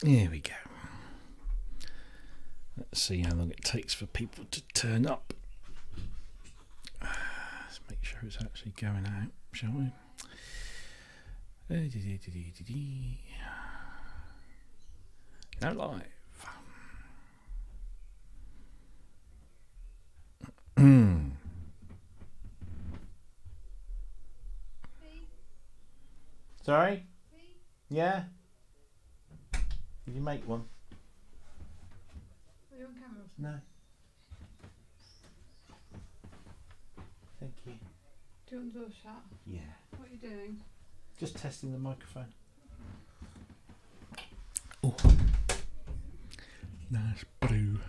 Here we go. Let's see how long it takes for people to turn up. Let's make sure it's actually going out, shall we? Now live. Sorry? Yeah? Did you make one? Are you on camera? No. Thank you. Do you want the door shut? Yeah. What are you doing? Just testing the microphone. Oh. Nice brew.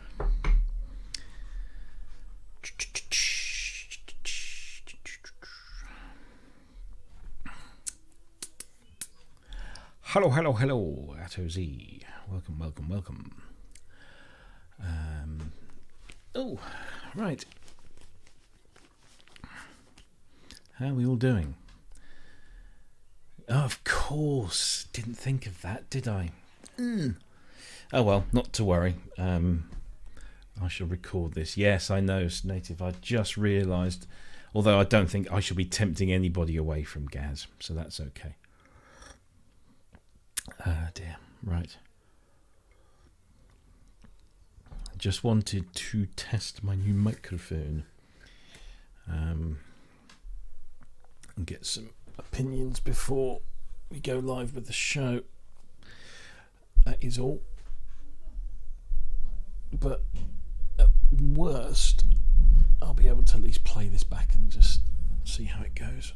Hello, hello, hello, Atto Z. Welcome, welcome, welcome. Oh, right. How are we all doing? Oh, of course. Didn't think of that, did I? Oh, well, not to worry. I shall record this. Yes, I know, Native. I just realised, although I don't think I shall be tempting anybody away from Gaz, so that's okay. Dear. Right. I just wanted to test my new microphone. And get some opinions before we go live with the show. That is all. But at worst, I'll be able to at least play this back and just see how it goes.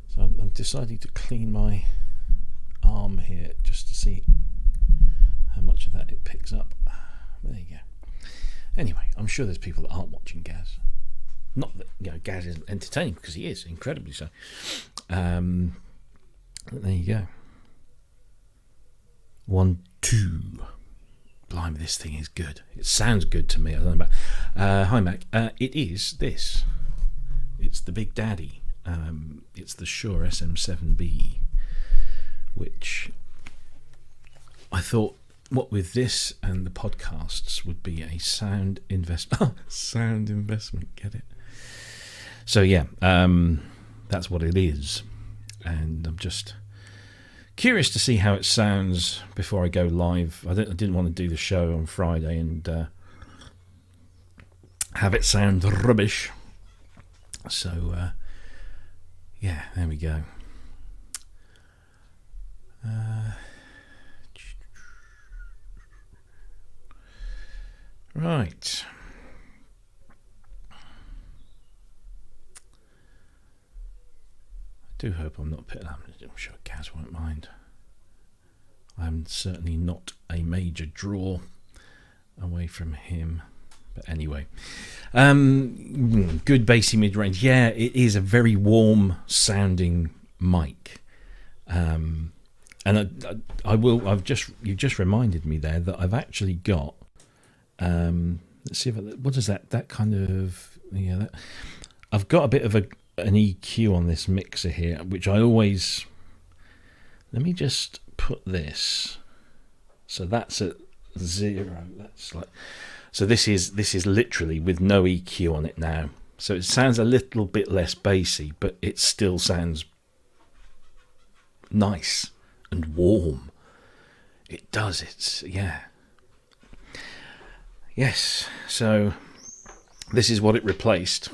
So I'm deciding to clean my arm here just to see how much of that it picks up. There you go. Anyway, I'm sure there's people that aren't watching Gaz. Not that Gaz isn't entertaining, because he is incredibly so. There you go. 1, 2. Blimey, this thing is good. It sounds good to me. I don't know about. Hi, Mac. It is this. It's the Big Daddy. It's the Shure SM7B, which I thought, what with this and the podcasts, would be a sound investment. Sound investment. Get it? So yeah, that's what it is, and I'm just curious to see how it sounds before I go live. I didn't want to do the show on Friday and have it sound rubbish. So yeah, there we go. Right. I do hope I'm not picking up. I'm sure Gaz won't mind. I'm certainly not a major draw away from him. But anyway, good bassy mid-range. Yeah, it is a very warm sounding mic. And you've just reminded me there that I've actually got. Let's see what is that kind of I've got a bit of an EQ on this mixer here, which I always. Let me just put this. So that's at 0. That's like. So this is literally with no EQ on it now. So it sounds a little bit less bassy, but it still sounds nice and warm. It does. It's Yes. So this is what it replaced.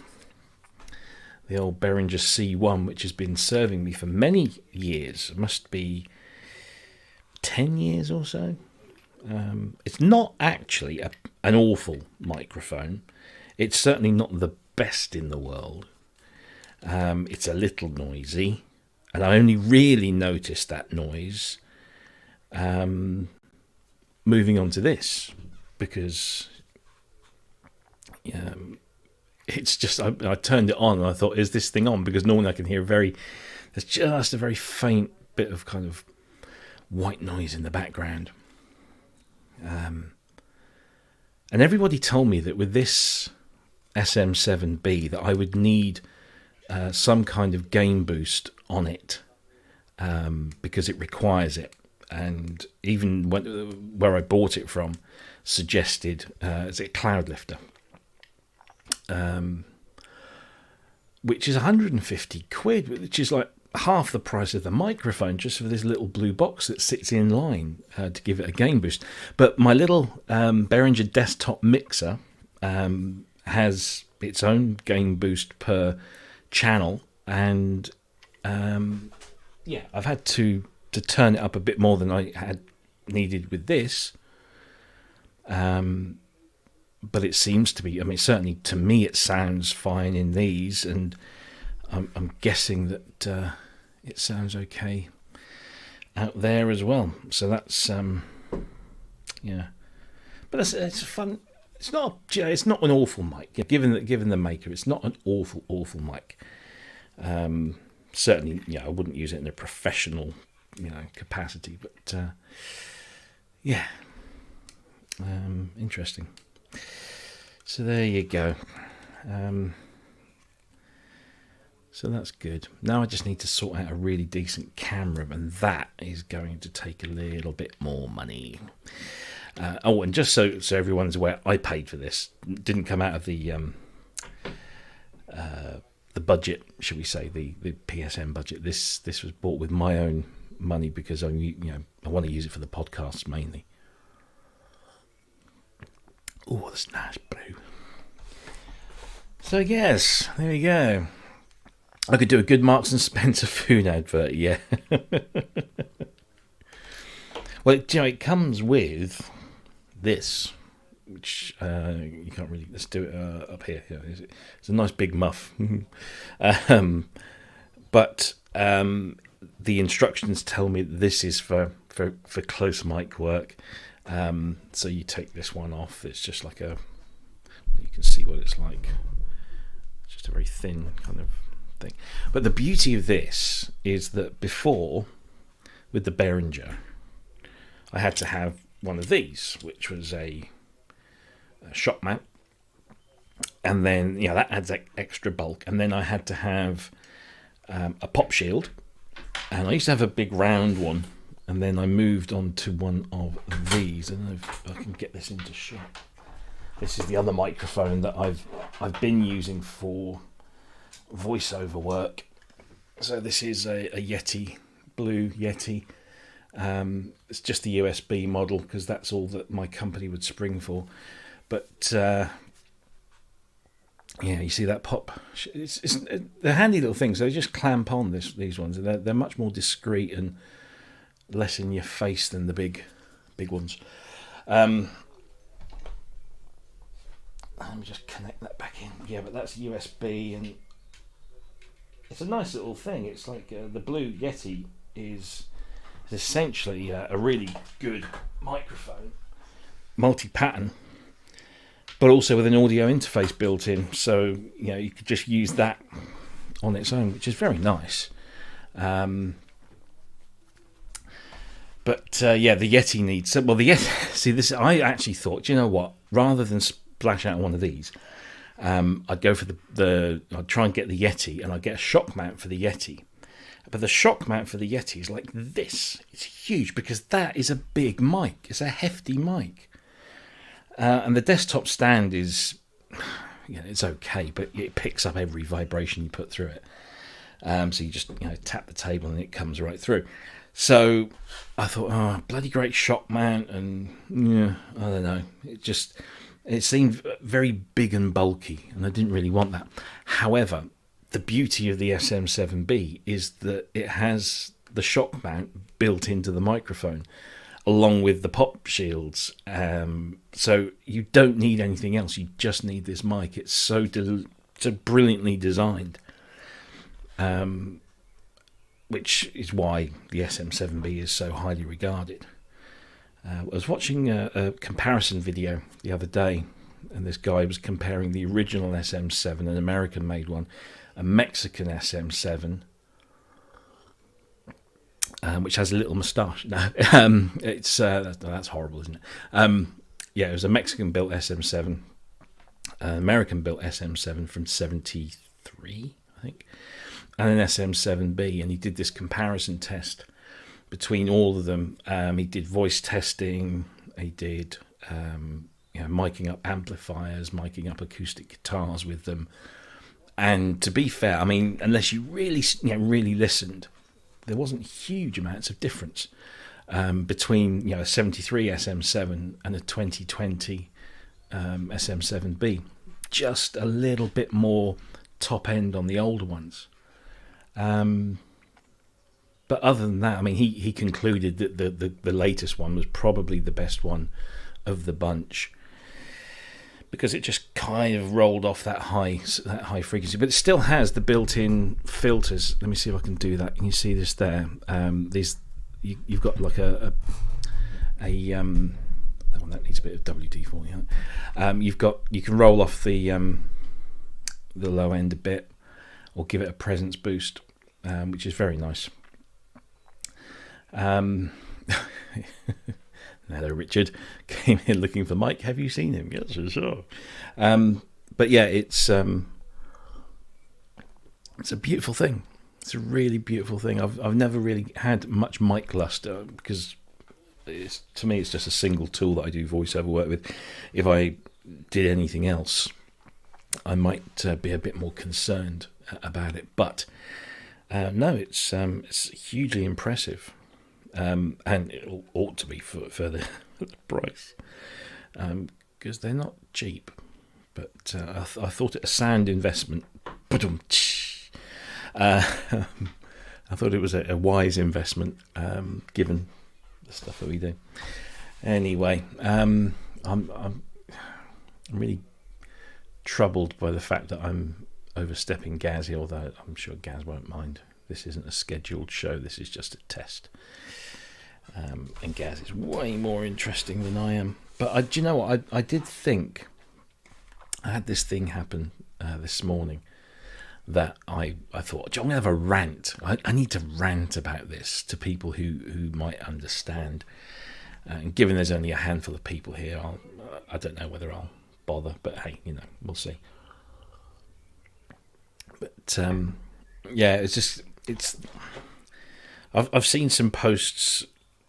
The old Behringer C1, which has been serving me for many years. It must be 10 years or so. It's not actually an awful microphone. It's certainly not the best in the world. It's a little noisy, and I only really noticed that noise moving on to this, because it's just I turned it on and I thought, is this thing on? Because normally I can hear there's just a very faint bit of kind of white noise in the background. And everybody told me that with this SM7B that I would need some kind of gain boost on it, because it requires it. and even where I bought it from suggested it's a cloud lifter, which is 150 quid, which is like half the price of the microphone, just for this little blue box that sits in line to give it a gain boost. But my little Behringer desktop mixer has its own gain boost per channel, and I've had to turn it up a bit more than I had needed with this. But it seems to be, I mean, certainly to me it sounds fine in these, and I'm guessing that it sounds okay out there as well. So that's but it's fun. It's not an awful mic. Given the maker, it's not an awful mic. Certainly, I wouldn't use it in a professional capacity, but interesting. So there you go. So that's good. Now I just need to sort out a really decent camera, and that is going to take a little bit more money. And just so everyone's aware, I paid for this. It didn't come out of the budget, shall we say, the PSN budget. This was bought with my own money because I want to use it for the podcasts mainly. Oh, that's nice blue. So yes, there we go. I could do a good Marks and Spencer food advert, yeah. Well, it comes with this, which you can't really. Let's do it up here. It's a nice big muff. But the instructions tell me that this is for close mic work. So you take this one off. It's just like you can see what it's like. It's just a very thin kind of thing. But the beauty of this is that before, with the Behringer, I had to have one of these, which was a shock mount, and then that adds extra bulk. And then I had to have a pop shield, and I used to have a big round one. And then I moved on to one of these, and if I can get this into shot. This is the other microphone that I've been using for voiceover work. So this is a Yeti, blue Yeti. It's just the USB model because that's all that my company would spring for. But you see that pop? They're handy little things. They just clamp on these ones. They're much more discreet and less in your face than the big ones. Let me just connect that back in. Yeah, but that's USB, and it's a nice little thing. It's like the blue Yeti is essentially a really good microphone, multi-pattern, but also with an audio interface built in. So you could just use that on its own, which is very nice. But the Yeti needs. Well, the Yeti. See, this. I actually thought, rather than splash out one of these, I'd go for I'd try and get the Yeti, and I'd get a shock mount for the Yeti. But the shock mount for the Yeti is like this. It's huge because that is a big mic. It's a hefty mic, and the desktop stand is, it's okay, but it picks up every vibration you put through it. So you just tap the table and it comes right through. So I thought, bloody great shock mount, and I don't know. It seemed very big and bulky, and I didn't really want that. However, the beauty of the SM7B is that it has the shock mount built into the microphone, along with the pop shields. So you don't need anything else. You just need this mic. It's so brilliantly designed. Which is why the SM7B is so highly regarded. I was watching a comparison video the other day, and this guy was comparing the original SM7, an American-made one, a Mexican SM7, which has a little moustache. No, it's that's horrible, isn't it? It was a Mexican-built SM7, American-built SM7 from '73, I think, and an SM7B, and he did this comparison test between all of them. He did voice testing. He did miking up amplifiers, miking up acoustic guitars with them. And to be fair, I mean, unless you really listened, there wasn't huge amounts of difference between a 73 SM7 and a 2020 SM7B. Just a little bit more top end on the older ones. But other than that, I mean, he concluded that the latest one was probably the best one of the bunch, because it just kind of rolled off that high frequency, but it still has the built-in filters. Let me see if I can do that. Can you see this there? You've got like that needs a bit of WD-40. You can roll off the low end a bit, or give it a presence boost, which is very nice. Hello, Richard. Came in looking for Mike. Have you seen him? Yes, I saw. But yeah, it's a beautiful thing. It's a really beautiful thing. I've never really had much mic luster, because to me it's just a single tool that I do voiceover work with. If I did anything else, I might be a bit more concerned about it. But no, it's hugely impressive. And it ought to be for the price, because they're not cheap. But I thought it a sound investment. I thought it was a wise investment, given the stuff that we do. Anyway, I'm really troubled by the fact that I'm overstepping Gazzy, although I'm sure Gaz won't mind. This isn't a scheduled show. This is just a test. And Gaz is way more interesting than I am. But do you know what? I did think I had this thing happen this morning that I thought, I'm going to have a rant. I need to rant about this to people who might understand. And given there's only a handful of people here, I don't know whether I'll bother. But hey, we'll see. But yeah, I've seen some posts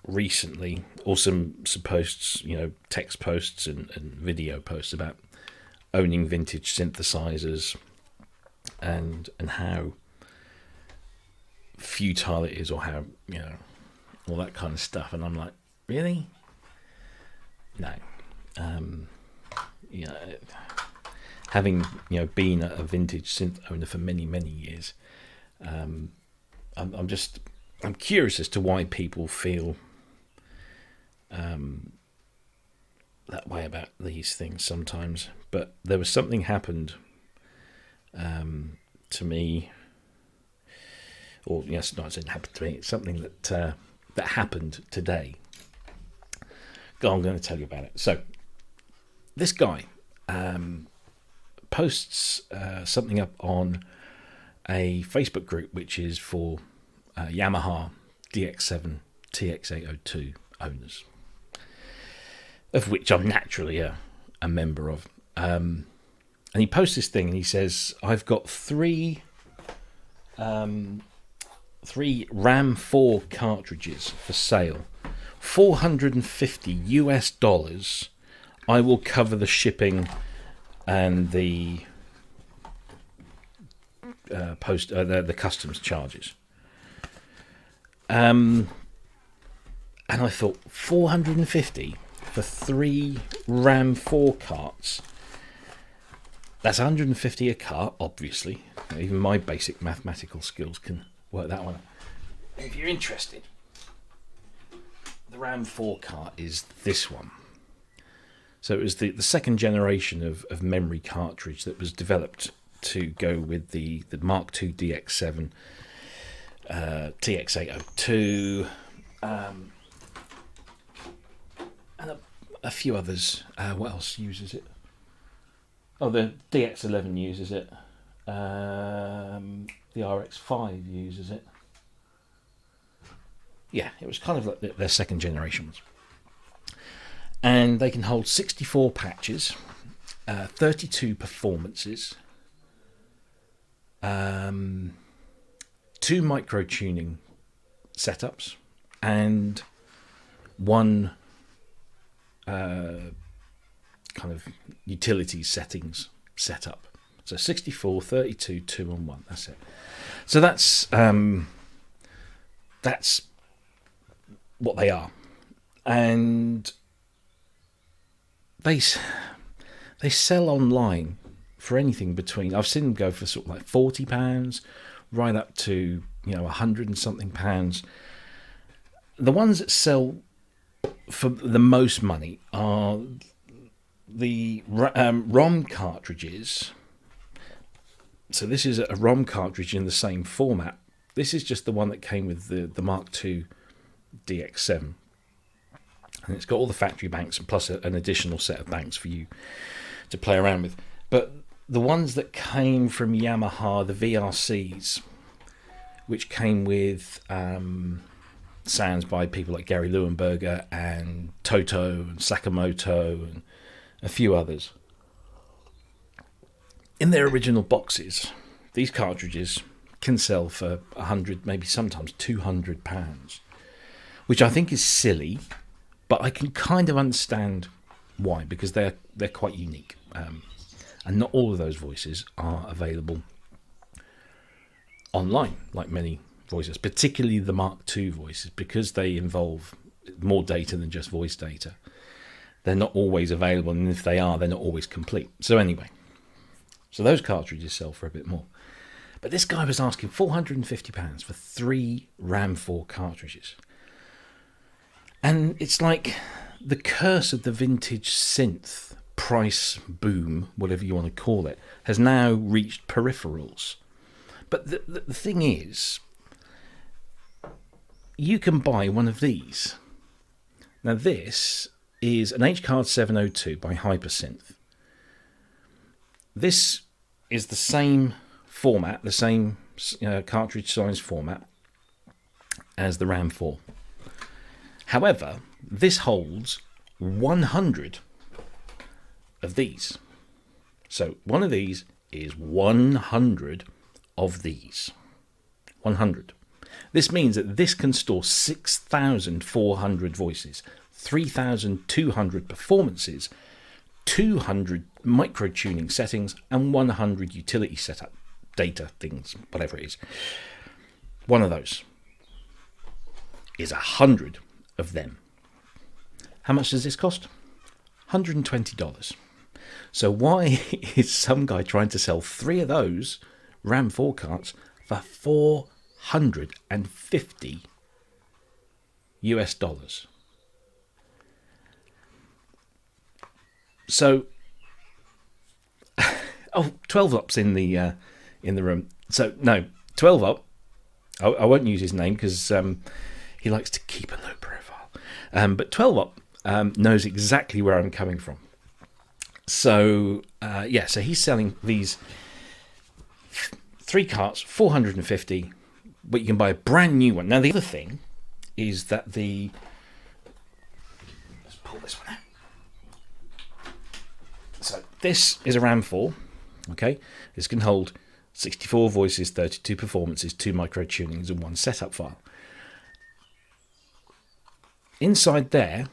recently, or some posts, text posts and video posts about owning vintage synthesizers and how futile it is, or how all that kind of stuff. And I'm like, really? No. Having been a vintage synth owner for many years, I'm curious as to why people feel that way about these things sometimes. But there was something happened to me, or yes, no, it didn't happen to me. It's something that happened today. I'm going to tell you about it. So this guy posts something up on a Facebook group which is for Yamaha DX7 TX802 owners, of which I'm naturally a member of. And he posts this thing and he says, I've got three RAM 4 cartridges for sale, $450. I will cover the shipping and the the customs charges. And I thought, 450 for 3 RAM 4 carts. That's 150 a cart, obviously. Even my basic mathematical skills can work that one out. If you're interested, the RAM 4 cart is this one. So it was the second generation of memory cartridge that was developed to go with the Mark II DX7, TX802, and a few others. What else uses it? Oh, the DX11 uses it. The RX5 uses it. Yeah, it was kind of like their second generation ones. And they can hold 64 patches, 32 performances, 2 micro tuning setups, and one kind of utility settings set up. So 64, 32, 2 and 1. That's it. So that's what they are, and they sell online for anything between, I've seen them go for sort of like £40 right up to, you know, £100 and something pounds. The ones that sell for the most money are the ROM cartridges. So this is a ROM cartridge in the same format. This is just the one that came with the Mark II DX7. And it's got all the factory banks and plus an additional set of banks for you to play around with. But the ones that came from Yamaha, the VRCs, which came with sounds by people like Gary Leuenberger and Toto and Sakamoto and a few others. In their original boxes, these cartridges can sell for £100, maybe sometimes £200, which I think is silly, but I can kind of understand why, because they're quite unique, and not all of those voices are available online, like many voices, particularly the Mark II voices, because they involve more data than just voice data. They're not always available, and if they are, they're not always complete. So anyway, so those cartridges sell for a bit more. But this guy was asking £450 for 3 RAM 4 cartridges. And it's like the curse of the vintage synth price boom, whatever you want to call it, has now reached peripherals. But the thing is, you can buy one of these. Now this is an H-Card 702 by Hypersynth. This is the same format, the same cartridge size format as the RAM 4. However, this holds 100 of these. So one of these is 100 of these. 100. This means that this can store 6,400 voices, 3,200 performances, 200 micro-tuning settings, and 100 utility setup data things, whatever it is. One of those is 100 of them. How much does this cost? $120. So why is some guy trying to sell 3 of those RAM 4 carts for $450 US? So, 12 Up's in the room. So no, 12 Up. I won't use his name because he likes to keep a low profile. But 12 Up knows exactly where I'm coming from. So so he's selling these 3 carts, 450, but you can buy a brand new one. Now the other thing is that let's pull this one out. So this is a RAM 4, okay? This can hold 64 voices, 32 performances, 2 micro tunings, and 1 setup file. Inside there,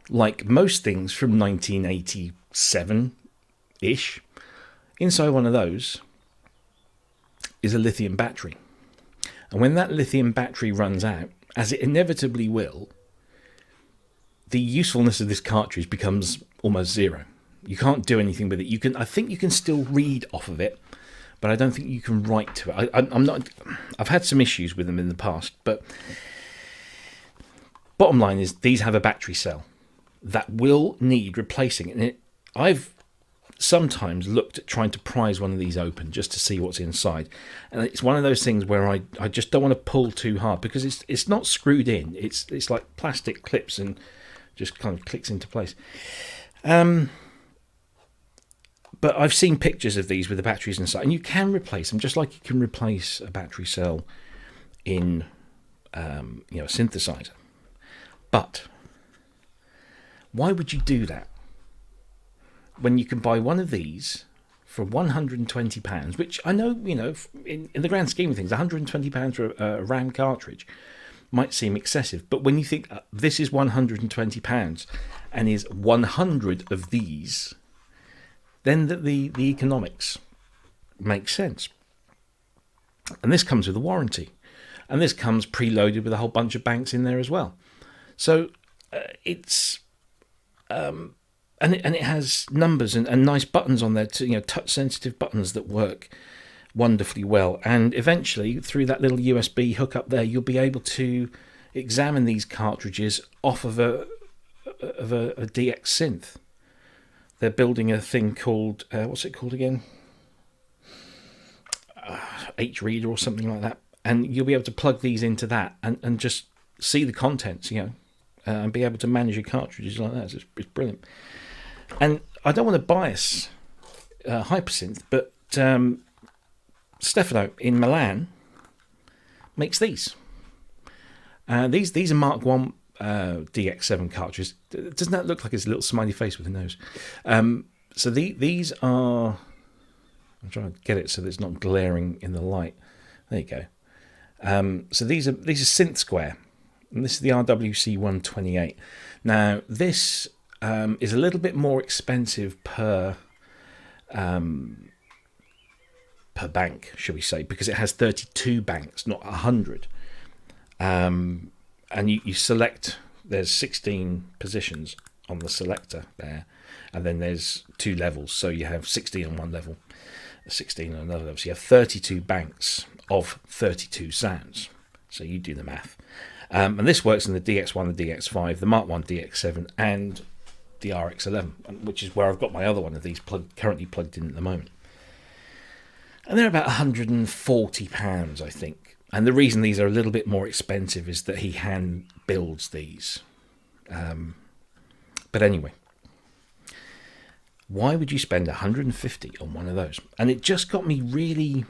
like most things from 1987-ish, inside one of those is a lithium battery. And when that lithium battery runs out, as it inevitably will, the usefulness of this cartridge becomes almost zero. You can't do anything with it. I think you can still read off of it, but I don't think you can write to it. I've had some issues with them in the past, but bottom line is these have a battery cell that will need replacing. And I've sometimes looked at trying to prise one of these open just to see what's inside, and it's one of those things where I just don't want to pull too hard because it's not screwed in. It's like plastic clips and just kind of clicks into place. But I've seen pictures of these with the batteries inside, and you can replace them just like you can replace a battery cell in a synthesizer. But why would you do that when you can buy one of these for £120, which I know, in the grand scheme of things, £120 for a RAM cartridge might seem excessive. But when you think this is £120 and is 100 of these, then the economics makes sense. And this comes with a warranty. And this comes preloaded with a whole bunch of banks in there as well. So it's... and it has numbers and nice buttons on there, to, touch-sensitive buttons that work wonderfully well. And eventually, through that little USB hookup there, you'll be able to examine these cartridges off of a DX synth. They're building a thing called, what's it called again? H-Reader or something like that. And you'll be able to plug these into that and just see the contents, and be able to manage your cartridges like that. It's brilliant. And I don't want to bias Hypersynth, but Stefano in Milan makes these. These are Mark 1 DX7 cartridges. Doesn't that look like it's a little smiley face with a nose? So these are... I'm trying to get it so that it's not glaring in the light. There you go. So these are Synth Square, and this is the RWC 128. Now this is a little bit more expensive per bank, shall we say, because it has 32 banks, not 100. And you select. There's 16 positions on the selector there, and then there's 2 levels. So you have 16 on one level, 16 on another level. So you have 32 banks of 32 sounds. So you do the math. And this works in the DX1, the DX5, the Mark 1 DX7, and the RX11, which is where I've got my other one of these currently plugged in at the moment. And they're about £140, I think. And the reason these are a little bit more expensive is that he hand builds these. But anyway, why would you spend £150 on one of those? And it just got me really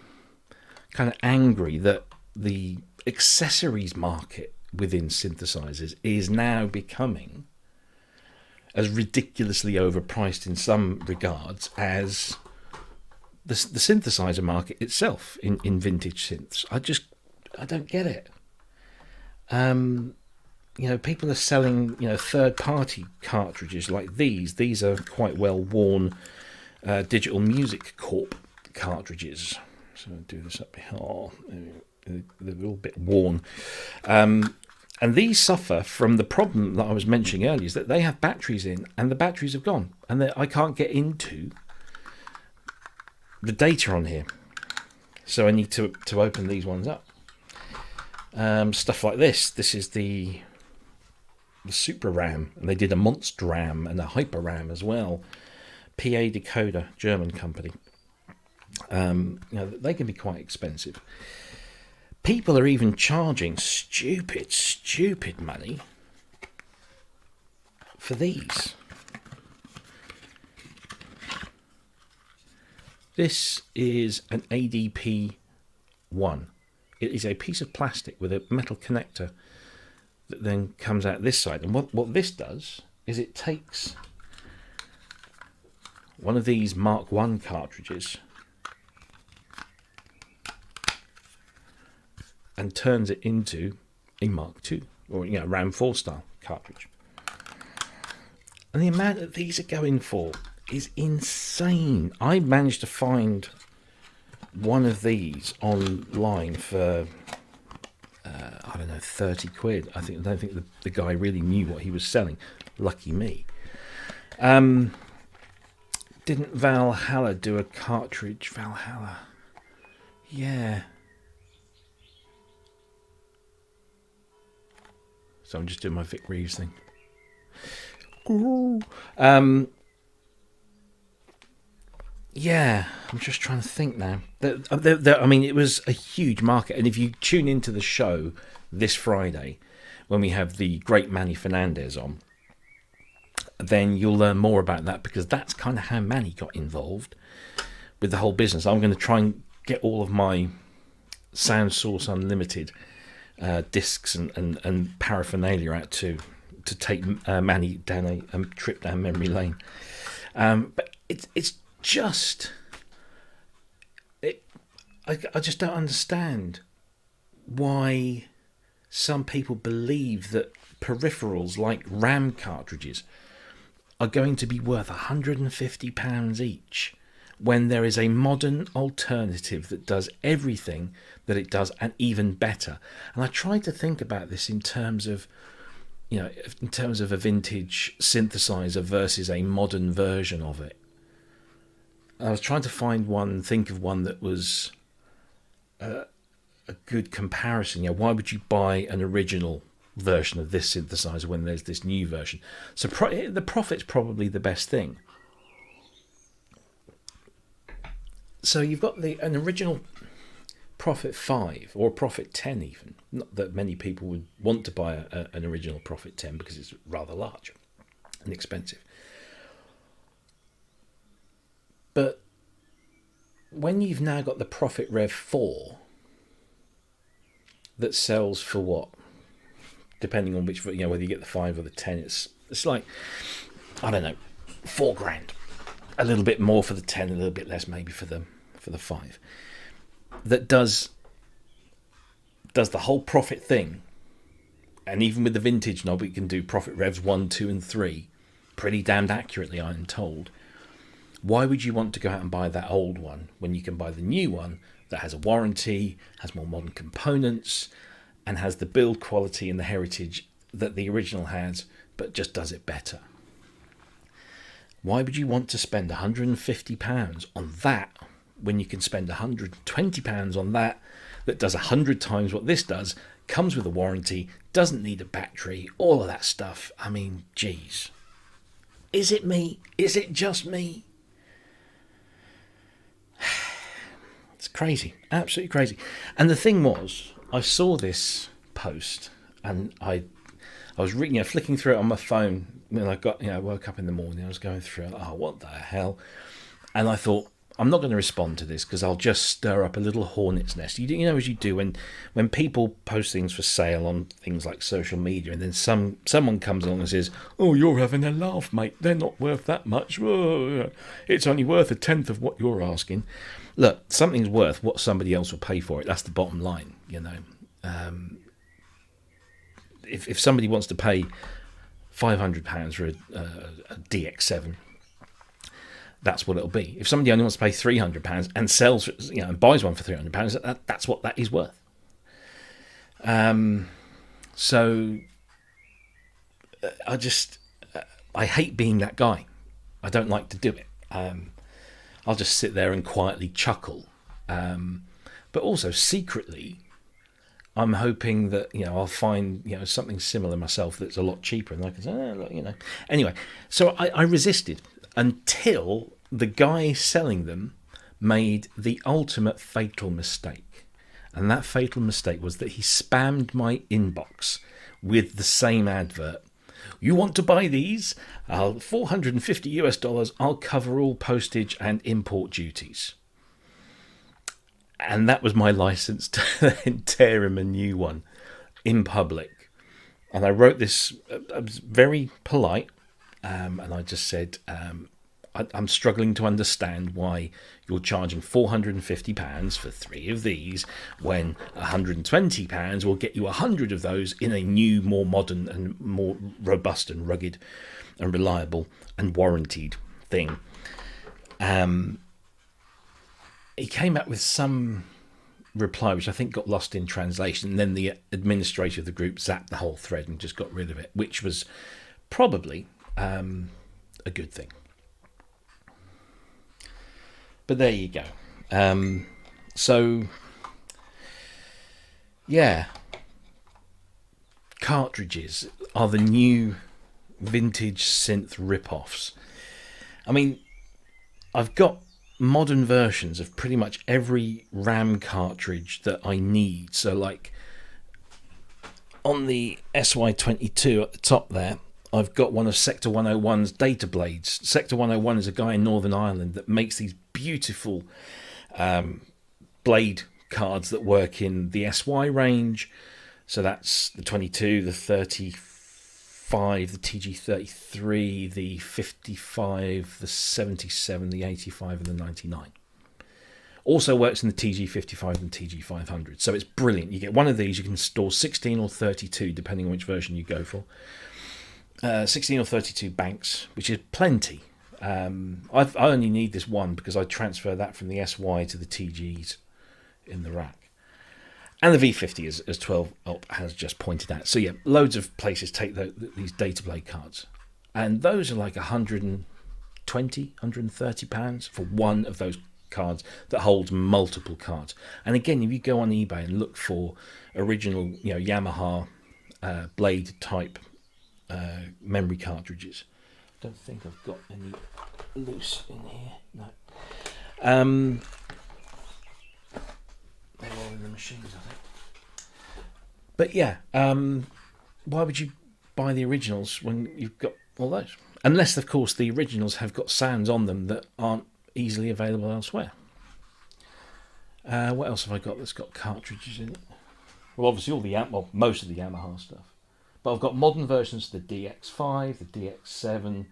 kind of angry that the accessories market within synthesizers is now becoming as ridiculously overpriced in some regards as the synthesizer market itself in vintage synths. I don't get it. People are selling third-party cartridges like these. These are quite well-worn Digital Music Corp cartridges. So I'll do this up here. Oh, they're all a bit worn. And these suffer from the problem that I was mentioning earlier, is that they have batteries in, and the batteries have gone, and I can't get into the data on here. So I need to open these ones up. Stuff like this. This is the Super RAM, and they did a Monster RAM and a Hyper RAM as well. PA Decoder, German company. They can be quite expensive. People are even charging stupid money for these. This is an ADP-1. It is a piece of plastic with a metal connector that then comes out this side. And what this does is it takes one of these Mark 1 cartridges and turns it into a Mark II, or RAM 4 style cartridge. And the amount that these are going for is insane. I managed to find one of these online for I don't know, 30 quid. I don't think the guy really knew what he was selling. Lucky me. Didn't Valhalla do a cartridge? Valhalla, yeah. So I'm just doing my Vic Reeves thing. Yeah, I'm just trying to think now. I mean, it was a huge market. And if you tune into the show this Friday, when we have the great Manny Fernandez on, then you'll learn more about that, because that's kind of how Manny got involved with the whole business. I'm going to try and get all of my Sound Source Unlimited discs and paraphernalia out to take Manny down a trip down memory lane. But it's just... I just don't understand why some people believe that peripherals like RAM cartridges are going to be worth £150 each, when there is a modern alternative that does everything that it does and even better. And I tried to think about this in terms of, in terms of a vintage synthesizer versus a modern version of it. I was trying to think of one that was a good comparison. Why would you buy an original version of this synthesizer when there's this new version? So the Prophet's probably the best thing. So you've got an original Prophet 5 or Prophet 10 even. Not that many people would want to buy an original Prophet 10 because it's rather large and expensive. But when you've now got the Prophet Rev 4 that sells for what? Depending on which, whether you get the 5 or the 10, it's like, I don't know, £4,000. A little bit more for the 10, a little bit less maybe for the 5. That does the whole Prophet thing, and even with the vintage knob, it can do Prophet Revs 1, 2, and 3 pretty damned accurately, I'm told. Why would you want to go out and buy that old one when you can buy the new one that has a warranty, has more modern components, and has the build quality and the heritage that the original has, but just does it better? Why would you want to spend £150 on that when you can spend £120 on that does 100 times what this does, comes with a warranty, doesn't need a battery, all of that stuff? I mean, geez. Is it me? Is it just me? It's crazy. Absolutely crazy. And the thing was, I saw this post and I was reading, flicking through it on my phone when I woke up in the morning. I was going through it. Oh, what the hell? And I thought, I'm not going to respond to this because I'll just stir up a little hornet's nest. You know, as you do when people post things for sale on things like social media, and then someone comes along and says, "Oh, you're having a laugh, mate. They're not worth that much. Oh, it's only worth a tenth of what you're asking." Look, something's worth what somebody else will pay for it. That's the bottom line, If somebody wants to pay £500 for a DX7, that's what it'll be. If somebody only wants to pay £300 and sells, and buys one for £300, that's what that is worth. So I hate being that guy. I don't like to do it. I'll just sit there and quietly chuckle. But also secretly, I'm hoping that I'll find something similar myself that's a lot cheaper, and I can say, look, Anyway, so I resisted until the guy selling them made the ultimate fatal mistake, and that fatal mistake was that he spammed my inbox with the same advert. You want to buy these? $450 I'll cover all postage and import duties. And that was my license to then tear him a new one in public. And I wrote this, I was very polite, and I just said, I'm struggling to understand why you're charging £450 for 3 of these when £120 will get you 100 of those in a new, more modern and more robust and rugged and reliable and warranted thing. He came up with some reply which I think got lost in translation, and then the administrator of the group zapped the whole thread and just got rid of it, which was probably a good thing. But there you go. So yeah, cartridges are the new vintage synth rip-offs. I mean, I've got modern versions of pretty much every RAM cartridge that I need. So like on the SY22 at the top there, I've got one of Sector 101's data blades. Sector 101 is a guy in Northern Ireland that makes these beautiful blade cards that work in the SY range. So that's the 22, the 35, the TG33, the 55, the 77, the 85, and the 99. Also works in the TG55 and TG500. So it's brilliant. You get one of these, you can store 16 or 32, depending on which version you go for. 16 or 32 banks, which is plenty. I only need this one because I transfer that from the SY to the TGs in the rack. And the V50, as 12 Up has just pointed out. So yeah, loads of places take these data blade cards. And those are like 120, 130 pounds for one of those cards that holds multiple cards. And again, if you go on eBay and look for original, Yamaha blade type memory cartridges, I don't think I've got any loose in here. No. They're all in the machines, I think. But yeah, why would you buy the originals when you've got all those? Unless, of course, the originals have got sounds on them that aren't easily available elsewhere. What else have I got that's got cartridges in it? Well, obviously most of the Yamaha stuff. But I've got modern versions of the DX5, the DX7,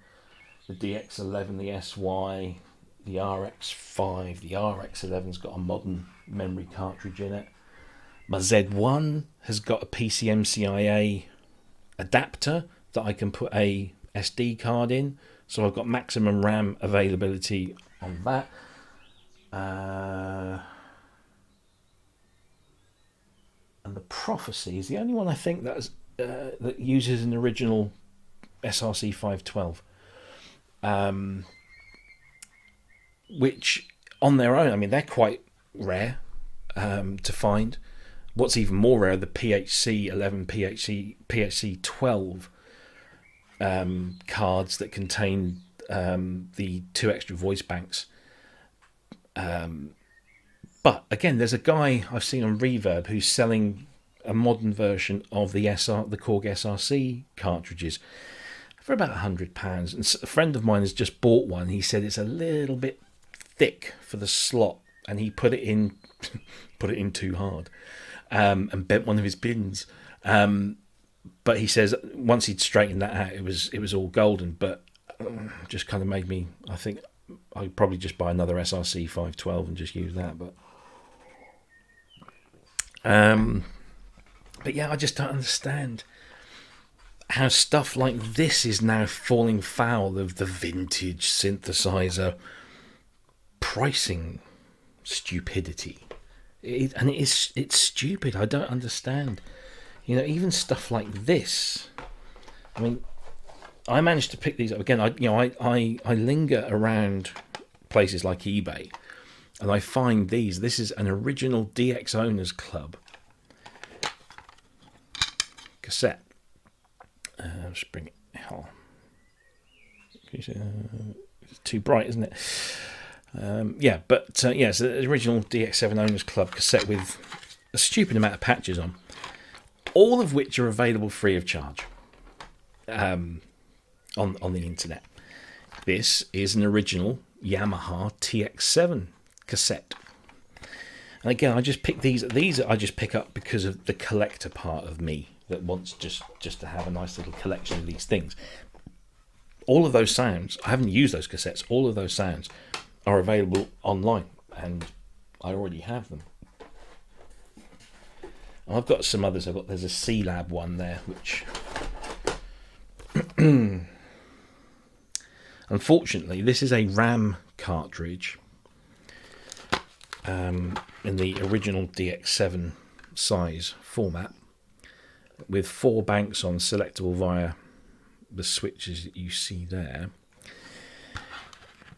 the DX11, the SY, the RX5. The RX11's got a modern memory cartridge in it. My Z1 has got a PCMCIA adapter that I can put a SD card in. So I've got maximum RAM availability on that. And the Prophecy is the only one I think that uses an original SRC 512. Which on their own, I mean, they're quite rare to find. What's even more rare, the PHC 11, PHC 12 cards that contain the 2 extra voice banks. But again, there's a guy I've seen on Reverb who's selling a modern version of the Korg SRC cartridges for about £100. And a friend of mine has just bought one. He said it's a little bit thick for the slot, and he put it in too hard, and bent one of his pins. But he says once he'd straightened that out, it was all golden. But just kind of made me, I think I'd probably just buy another SRC 512 and just use that. But yeah, I just don't understand how stuff like this is now falling foul of the vintage synthesizer pricing stupidity. It's stupid. I don't understand. Even stuff like this. I mean, I managed to pick these up again. I linger around places like eBay, and I find these. This is an original DX Owners Club cassette. Just bring it. Oh. It's too bright, isn't it? It's the original DX7 Owners Club cassette with a stupid amount of patches on, all of which are available free of charge on the internet. This is an original Yamaha TX7 cassette. And again, I just pick these. These I just pick up because of the collector part of me that wants just to have a nice little collection of these things. All of those sounds, I haven't used those cassettes. All of those sounds are available online, and I already have them. And I've got some others. There's a C-Lab one there, which unfortunately this is a RAM cartridge in the original DX7 size format, with 4 banks on, selectable via the switches that you see there.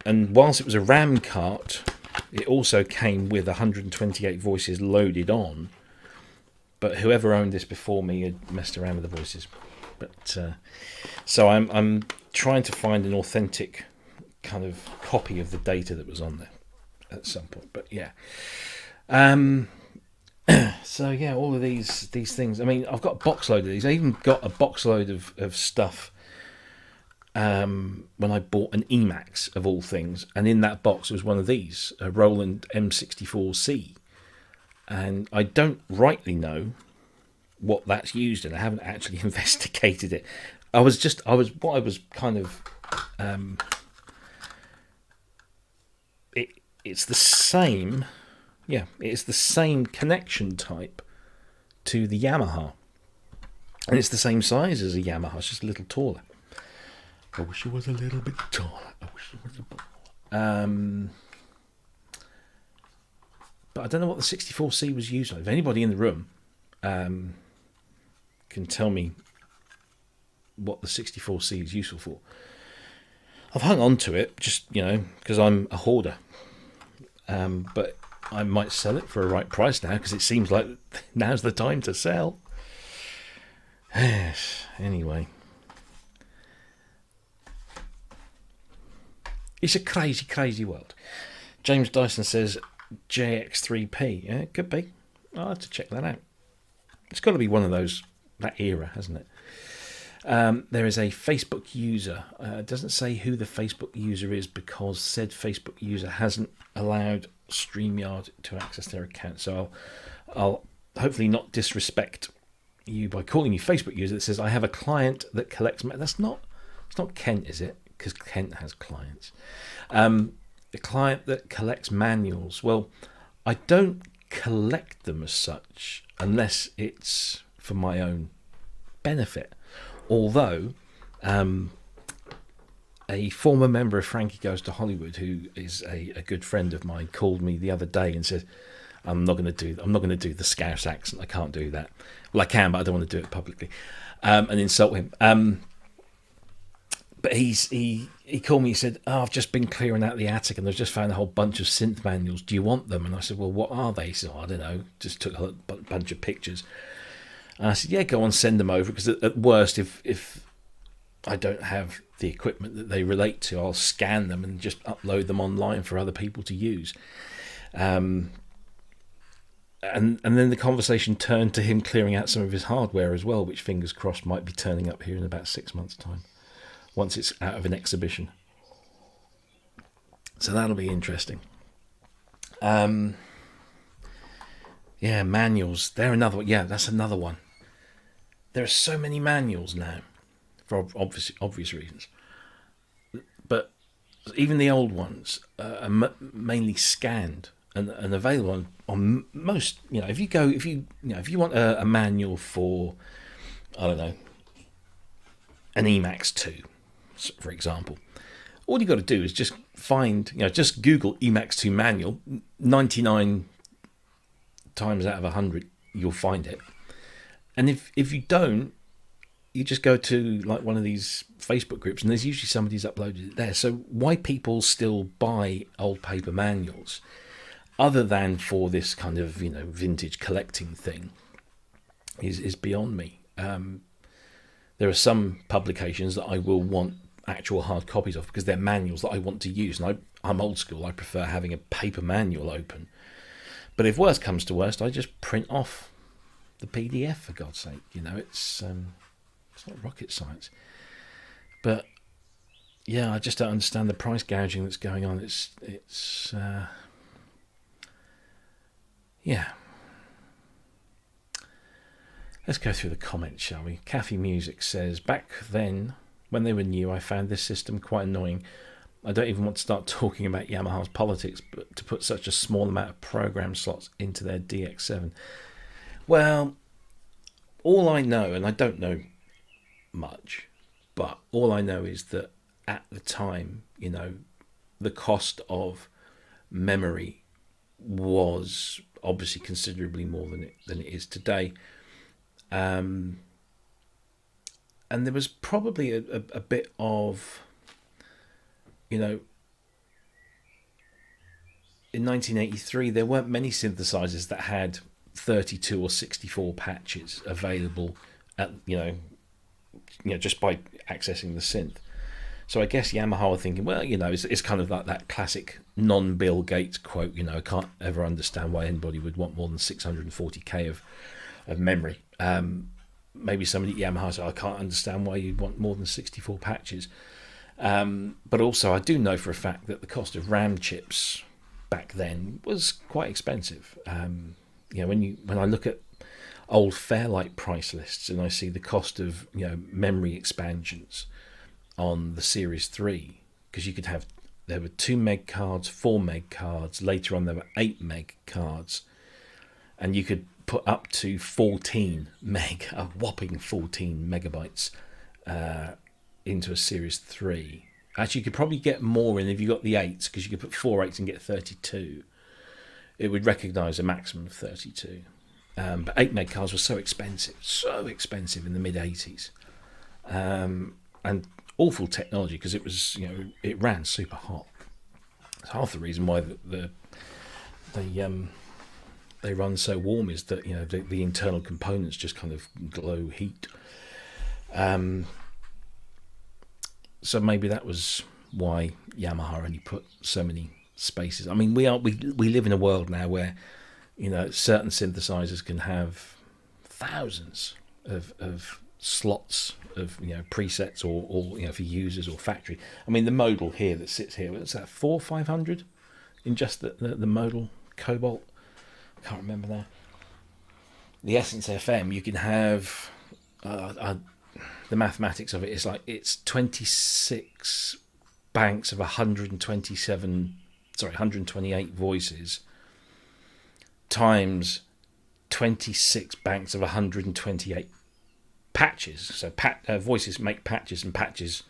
And whilst it was a RAM cart, it also came with 128 voices loaded on. But whoever owned this before me had messed around with the voices. But so I'm trying to find an authentic kind of copy of the data that was on there at some point. But yeah. So yeah, all of these things. I mean, I've got a box load of these. I even got a box load of stuff when I bought an Emax of all things, and in that box was one of these, a Roland M64C, and I don't rightly know what that's used in. I haven't actually investigated it. It's the same Yeah, it's the same connection type to the Yamaha. And it's the same size as a Yamaha, it's just a little taller. I wish it was a little bit taller. I wish it was a bit taller. But I don't know what the 64C was used on. If anybody in the room can tell me what the 64C is useful for. I've hung on to it just, because I'm a hoarder. But I might sell it for a right price now because it seems like now's the time to sell. Yes, anyway. It's a crazy, crazy world. James Dyson says JX3P. Yeah, it could be. I'll have to check that out. It's got to be one of those, that era, hasn't it? There is a Facebook user. It doesn't say who the Facebook user is because said Facebook user hasn't allowed StreamYard to access their account. So I'll hopefully not disrespect you by calling you Facebook user. That says I have a client that collects. It's not Kent, is it? Because Kent has clients. The client that collects manuals. Well, I don't collect them as such unless it's for my own benefit. Although a former member of Frankie Goes to Hollywood, who is a good friend of mine, called me the other day and said, I'm not going to do the Scouse accent. I can't do that. Well, I can, but I don't want to do it publicly and insult him. But he called me. He said, I've just been clearing out the attic and I've just found a whole bunch of synth manuals. Do you want them? And I said, well, what are they? He said, I don't know. Just took a bunch of pictures. And I said, yeah, go on, send them over. Because at worst, if I don't have the equipment that they relate to, I'll scan them and just upload them online for other people to use. And then the conversation turned to him clearing out some of his hardware as well, which fingers crossed might be turning up here in about 6 months' time, once it's out of an exhibition. So that'll be interesting. Yeah, manuals. They're another one. Yeah, that's another one. There are so many manuals now, for obvious reasons. But even the old ones are mainly scanned and available on most. If you want a manual for, I don't know, an Emax 2, for example, all you got to do is just just Google Emax 2 manual. 99 times out of 100, you'll find it. And if you don't, you just go to like one of these Facebook groups, and there's usually somebody's uploaded it there. So why people still buy old paper manuals, other than for this kind of vintage collecting thing, is beyond me. There are some publications that I will want actual hard copies of because they're manuals that I want to use, and I'm old school. I prefer having a paper manual open. But if worst comes to worst, I just print off the PDF, for God's sake. It's not rocket science. But yeah, I just don't understand the price gouging that's going on. It's yeah. Let's go through the comments, shall we? Cafe Music says, back then, when they were new, I found this system quite annoying. I don't even want to start talking about Yamaha's politics, but to put such a small amount of program slots into their DX7. Well, all I know, and I don't know much, but all I know is that at the time, the cost of memory was obviously considerably more than it is today. And there was probably a bit of, in 1983, there weren't many synthesizers that had 32 or 64 patches available at, just by accessing the synth. So I guess Yamaha were thinking, well, it's kind of like that classic non-Bill Gates quote, I can't ever understand why anybody would want more than 640k of memory. Maybe somebody at Yamaha said, I can't understand why you'd want more than 64 patches. But also I do know for a fact that the cost of RAM chips back then was quite expensive. When I look at old Fairlight price lists and I see the cost of memory expansions on the Series 3, because you could have there were 2 meg cards, 4 meg cards. Later on, there were 8 meg cards, and you could put up to 14 meg, a whopping 14 megabytes into a Series 3. Actually, you could probably get more in if you got the 8s, because you could put 4 8s and get 32. It would recognise a maximum of 32. But 8 meg cards were so expensive in the mid 80s, and awful technology, because it was, it ran super hot. It's half the reason why they run so warm is that the internal components just kind of glow heat. So maybe that was why Yamaha only put so many spaces. I mean, we live in a world now where certain synthesizers can have thousands of slots of presets or for users or factory. I mean, the modal here that sits here, what's that, 400-500 in just the modal Cobalt? I can't remember now. The Essence FM, you can have the mathematics of it is like it's 26 banks of 128 voices times 26 banks of 128 patches. So voices make patches, and patches,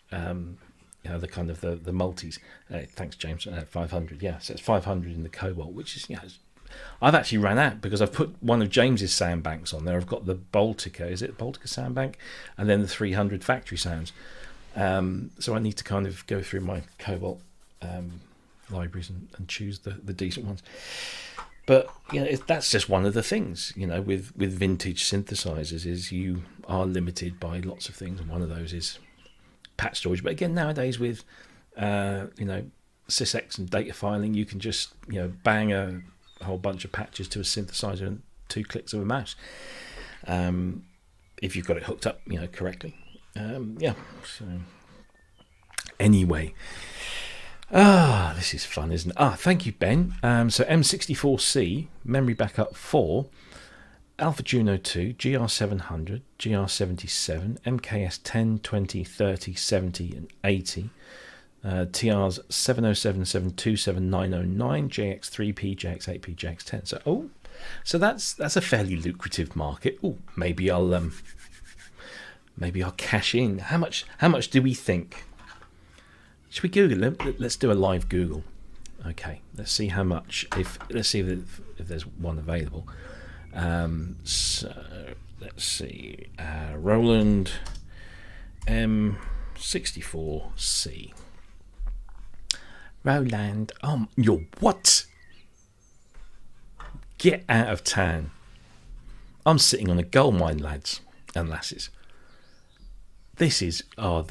the kind of the multis. Thanks, James. 500. Yeah, so it's 500 in the Cobalt, which is I've actually ran out because I've put one of James's sound banks on there. I've got the Baltica, is it Baltica sound bank, and then the 300 factory sounds. So I need to kind of go through my Cobalt libraries and choose the decent ones. But that's just one of the things with vintage synthesizers, is you are limited by lots of things, and one of those is patch storage. But again, nowadays with sysx and data filing, you can just bang a whole bunch of patches to a synthesizer in 2 clicks of a mouse, if you've got it hooked up correctly. So anyway, this is fun, isn't it? Thank you, Ben. So M64C memory backup 4, Alpha Juno 2, GR700, GR77, MKS 10, 20, 30, 70 and 80, TRs 707, 727, 909, JX3P, JX8P, JX10. So that's a fairly lucrative market. Maybe I'll cash in. How much do we think? Should we Google it? Let's do a live Google. Okay, let's see how much. Let's see if there's one available. So let's see. Roland M64C. Roland, you're what? Get out of town. I'm sitting on a gold mine, lads and lasses. This is what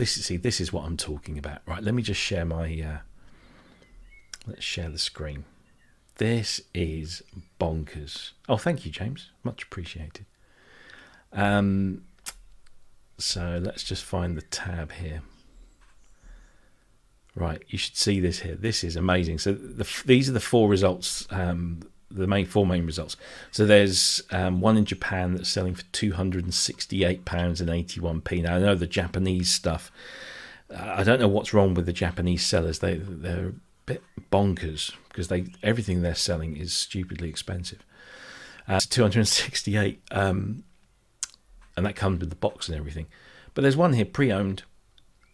I'm talking about. Right, let me just share my let's share the screen. This is bonkers. Thank you, James. Much appreciated. So let's just find the tab here. Right, you should see this here. This is amazing. So these are the 4 results, the 4 main results. So there's one in Japan that's selling for £268.81. Now I know the Japanese stuff. I don't know what's wrong with the Japanese sellers. They're a bit bonkers because everything they're selling is stupidly expensive. It's 268, and that comes with the box and everything. But there's one here pre-owned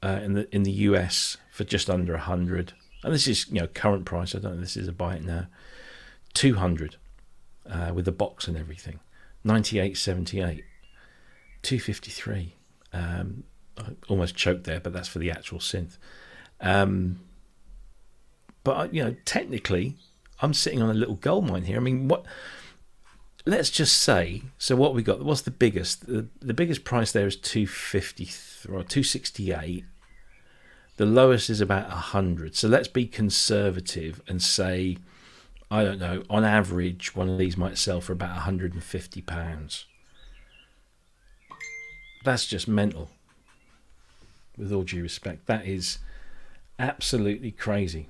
in the US for just under 100, and this is current price. I don't know if this is a buy it now. 200 with the box and everything. 98.78, 253. I almost choked there, but that's for the actual synth. But technically, I'm sitting on a little gold mine here. I mean, what? Let's just say. So what we got? What's the biggest? The biggest price there is 253 or 268. The lowest is about 100. So let's be conservative and say, I don't know, on average, one of these might sell for about £150. That's just mental. With all due respect, that is absolutely crazy.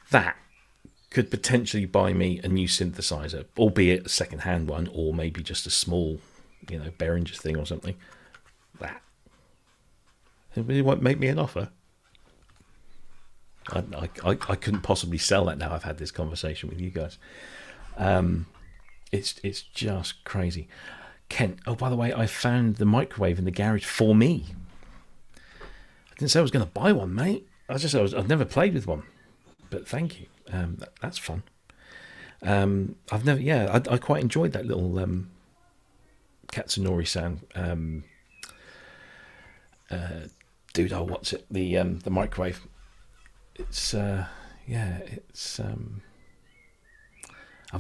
That could potentially buy me a new synthesizer, albeit a second-hand one, or maybe just a small, Behringer's thing or something. That. Anybody want to make me an offer? I couldn't possibly sell that now I've had this conversation with you guys. It's just crazy. Kent, oh, by the way, I found the microwave in the garage for me. I didn't say I was going to buy one, mate. I've never played with one, but thank you. That's fun. I quite enjoyed that little Katsunori sound. Dude, oh, what's it? The microwave. It's I've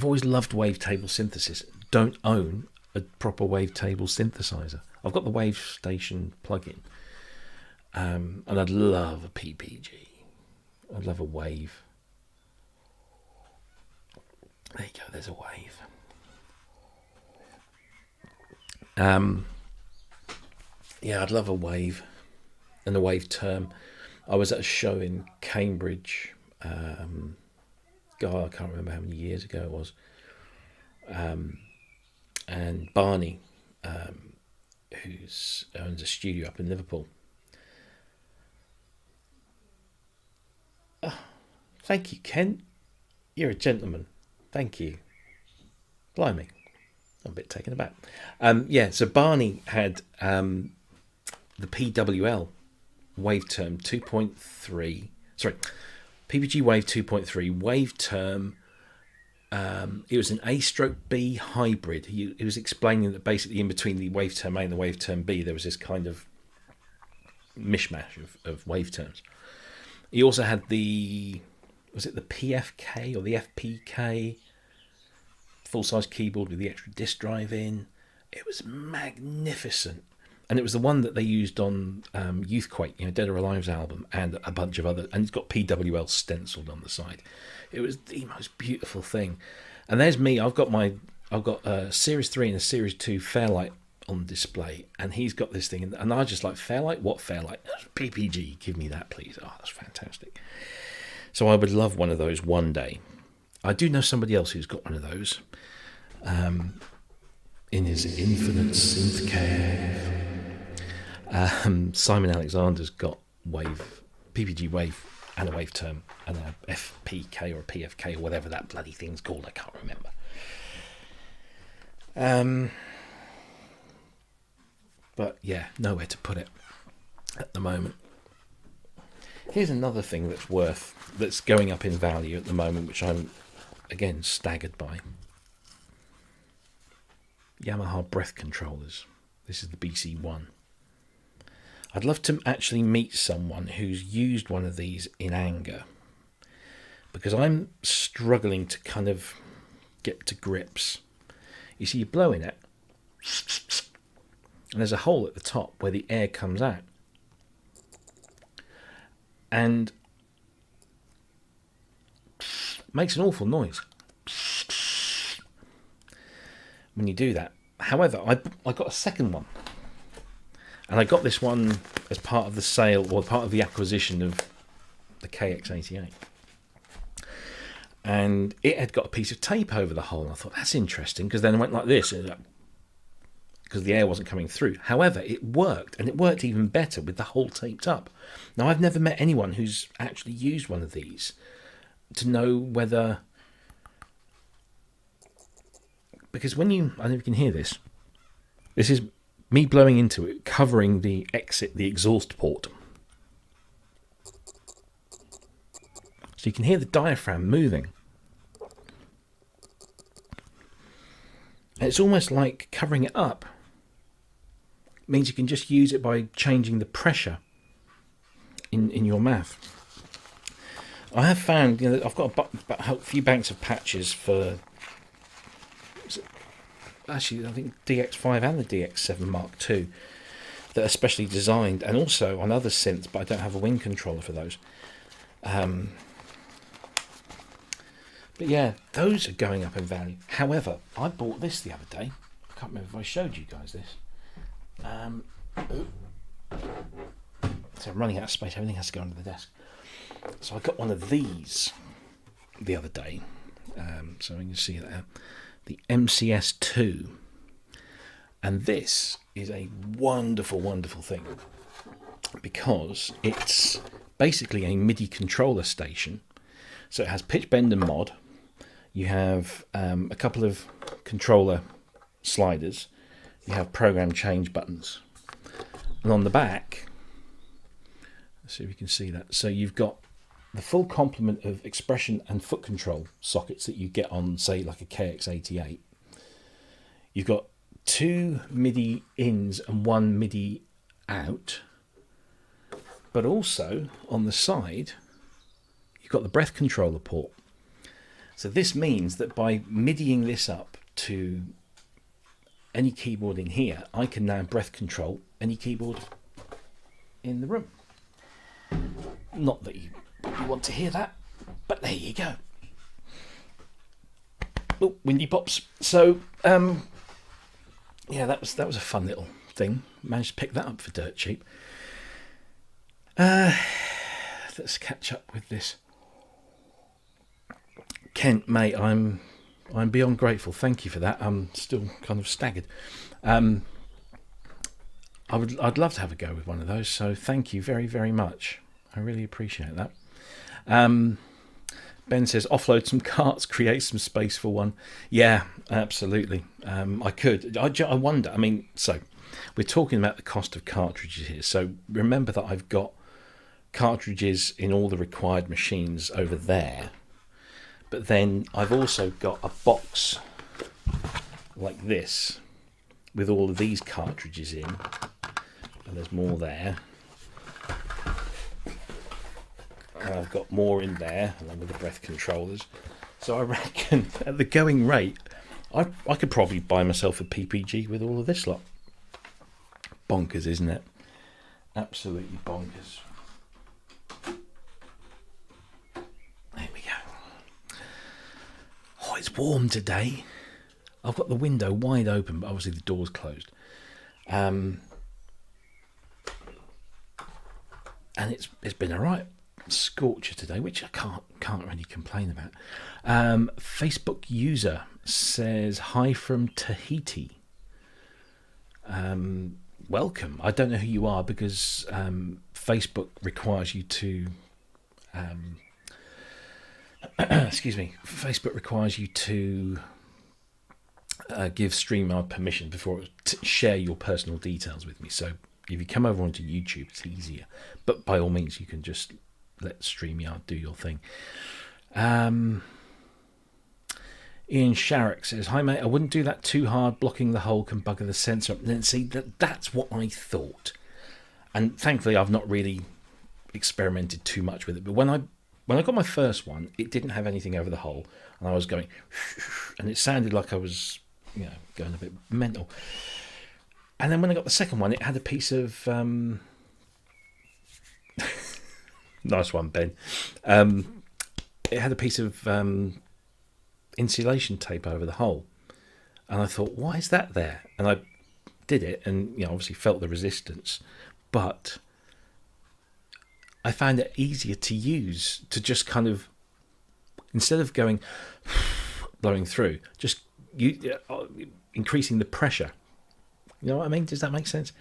always loved wavetable synthesis. Don't own a proper wavetable synthesizer. I've got the Wave Station plugin, and I'd love a PPG. I'd love a wave. There you go. There's a wave. I'd love a wave and a wave term. I was at a show in Cambridge. God, I can't remember how many years ago it was. And Barney, who owns a studio up in Liverpool. Oh, thank you, Kent. You're a gentleman. Thank you. Blimey. I'm a bit taken aback. So Barney had the PWL wave term 2.3. Sorry, PPG Wave 2.3 wave term. It was an A/B hybrid. He was explaining that basically in between the wave term A and the wave term B, there was this kind of mishmash of wave terms. He also had was it the PFK or the FPK full-size keyboard with the extra disk drive in. It was magnificent. And it was the one that they used on Youthquake, Dead or Alive's album, and a bunch of other. And it's got PWL stenciled on the side. It was the most beautiful thing. And there's me. I've got a Series 3 and a Series 2 Fairlight on display, and he's got this thing. And I just like, Fairlight? What Fairlight? PPG. Give me that, please. Oh, that's fantastic. So I would love one of those one day. I do know somebody else who's got one of those. In his infinite synth cave. Simon Alexander's got PPG wave and a wave term and a FPK or a PFK or whatever that bloody thing's called. I can't remember. But yeah, nowhere to put it at the moment. Here's another thing that's going up in value at the moment, which I'm again staggered by. Yamaha breath controllers. This is the BC1. I'd love to actually meet someone who's used one of these in anger, because I'm struggling to kind of get to grips. You see, you blow in it, and there's a hole at the top where the air comes out. And makes an awful noise when you do that. However, I got a second one. And I got this one as part of the sale or part of the acquisition of the KX88. And it had got a piece of tape over the hole. And I thought, that's interesting, because then it went like this, because the air wasn't coming through. However, it worked, and it worked even better with the hole taped up. Now, I've never met anyone who's actually used one of these to know whether... Because when you... I don't know if you can hear this. This is me blowing into it, covering the exhaust port. So you can hear the diaphragm moving. And it's almost like covering it up. It means you can just use it by changing the pressure in your mouth. I have found, I've got a few banks of patches for... Actually, I think DX5 and the DX7 Mark II that are specially designed, and also on other synths, but I don't have a wing controller for those. But yeah, those are going up in value. However, I bought this the other day. I can't remember if I showed you guys this. So I'm running out of space. Everything has to go under the desk. So I got one of these the other day. So you can see that. The MCS2. And this is a wonderful, wonderful thing because it's basically a MIDI controller station. So it has pitch, bend and mod. You have a couple of controller sliders. You have program change buttons. And on the back, let's see if you can see that. So you've got the full complement of expression and foot control sockets that you get on, say, like a KX88. You've got 2 MIDI ins and 1 MIDI out. But also, on the side, you've got the breath controller port. So this means that by MIDIing this up to any keyboard in here, I can now breath control any keyboard in the room. Not that you want to hear that, but there you go. Oh, windy pops. So, yeah, that was a fun little thing. Managed to pick that up for dirt cheap. Let's catch up with this. Kent, mate, I'm beyond grateful. Thank you for that. I'm still kind of staggered. I'd love to have a go with one of those. So thank you very, very much. I really appreciate that. Ben says offload some carts, create some space for one. Yeah, absolutely. I could. I wonder. I mean, so we're talking about the cost of cartridges here. So remember that I've got cartridges in all the required machines over there. But then I've also got a box like this with all of these cartridges in. And there's more there. And I've got more in there, along with the breath controllers. So I reckon at the going rate, I could probably buy myself a PPG with all of this lot. Bonkers, isn't it? Absolutely bonkers. There we go. Oh, it's warm today. I've got the window wide open, but obviously the door's closed. And it's been alright. Scorcher today, which I can't really complain about. Facebook user says hi from Tahiti. Welcome. I don't know who you are because Facebook requires you to excuse me. Facebook requires you to give StreamYard permission before to share your personal details with me. So if you come over onto YouTube, it's easier. But by all means, you can just let StreamYard do your thing. Ian Sharrock says, hi mate, I wouldn't do that too hard. Blocking the hole can bugger the sensor. And then see, that's what I thought. And thankfully, I've not really experimented too much with it. But when I got my first one, it didn't have anything over the hole. And I was going, and it sounded like I was, going a bit mental. And then when I got the second one, it had a piece of... nice one, Ben. It had a piece of insulation tape over the hole. And I thought, why is that there? And I did it and, obviously felt the resistance. But I found it easier to use to just kind of, instead of going, blowing through, just increasing the pressure. You know what I mean? Does that make sense?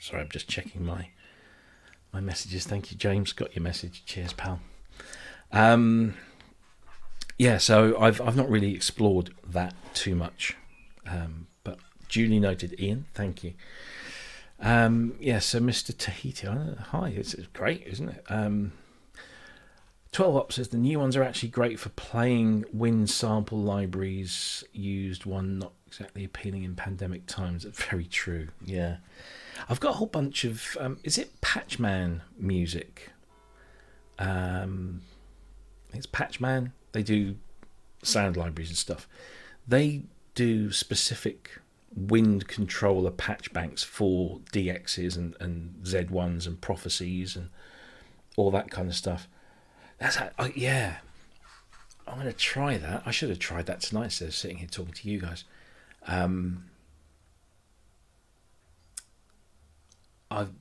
Sorry, I'm just checking my messages. Thank you, James. Got your message. Cheers, pal. Yeah, so I've not really explored that too much, but duly noted, Ian. Thank you. Yeah, so Mr. Tahiti, hi. It's great, isn't it? 12 Up says the new ones are actually great for playing. Wind sample libraries used one not exactly appealing in pandemic times. Very true. Yeah, I've got a whole bunch of is it Patchman music? It's Patchman. They do sound libraries and stuff. They do specific wind controller patch banks for DXs and Z1s and prophecies and all that kind of stuff. Yeah, I'm going to try that. I should have tried that tonight instead of sitting here talking to you guys. I've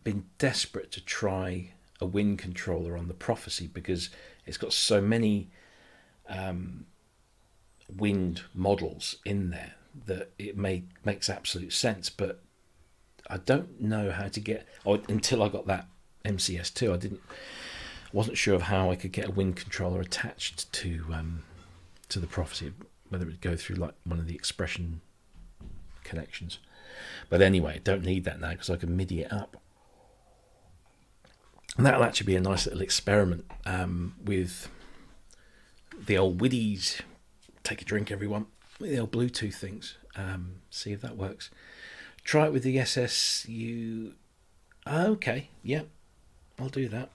been desperate to try a wind controller on the Prophecy because it's got so many wind models in there that it makes absolute sense. But I don't know how to get, until I got that MCS2, wasn't sure of how I could get a wind controller attached to the Prophecy, whether it would go through like one of the expression connections. But anyway, I don't need that now because I can MIDI it up. And that'll actually be a nice little experiment with the old Widdies. Take a drink, everyone. With the old Bluetooth things. See if that works. Try it with the SSU. Okay, yeah, I'll do that.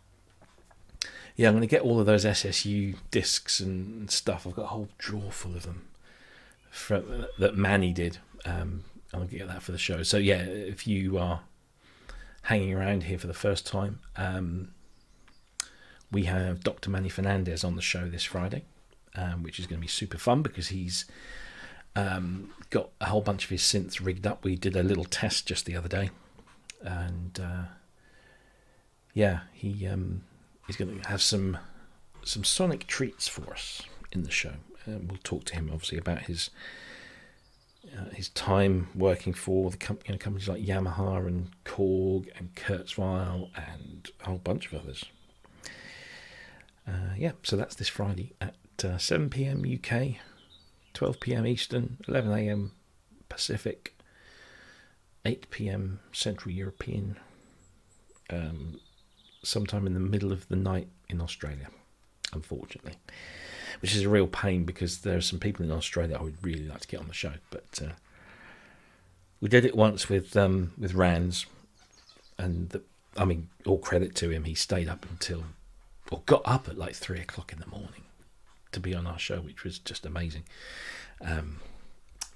Yeah, I'm going to get all of those SSU discs and stuff. I've got a whole drawer full of them that Manny did. I'll get that for the show. So yeah, if you are hanging around here for the first time, we have Dr. Manny Fernandez on the show this Friday, which is going to be super fun because he's got a whole bunch of his synths rigged up. We did a little test just the other day, and he's going to have some sonic treats for us in the show. We'll talk to him obviously about his time working for the companies like Yamaha and Korg and Kurzweil and a whole bunch of others. So that's this Friday at 7 p.m. UK, 12 p.m. Eastern, 11 a.m. Pacific, 8 p.m. Central European, sometime in the middle of the night in Australia, unfortunately. Which is a real pain because there are some people in Australia I would really like to get on the show. But we did it once with Rands, and all credit to him. He stayed up got up at like 3 o'clock in the morning to be on our show, which was just amazing.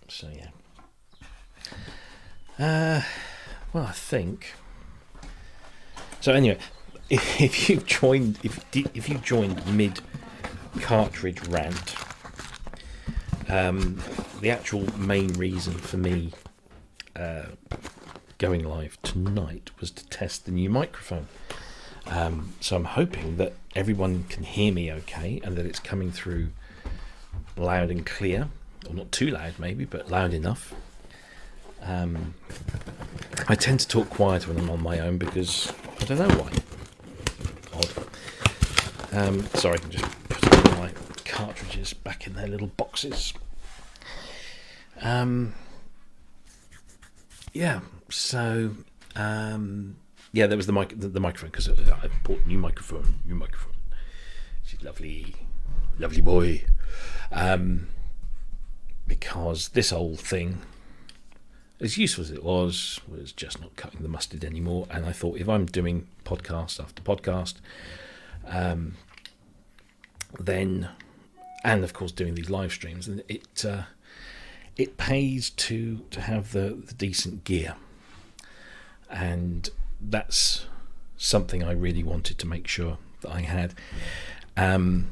So yeah. Well, I think. So anyway, if you joined mid cartridge rant, the actual main reason for me going live tonight was to test the new microphone. So I'm hoping that everyone can hear me okay and that it's coming through loud and clear, or not too loud maybe, but loud enough. I tend to talk quieter when I'm on my own because I don't know why. Odd. Sorry, I can just put all my cartridges back in their little boxes. There was the microphone, because I bought new microphone. She's lovely boy. Because this old thing, as useful as it was just not cutting the mustard anymore. And I thought, if I'm doing podcast after podcast, then, and of course doing these live streams, then it pays to have the decent gear, and that's something I really wanted to make sure that I had. And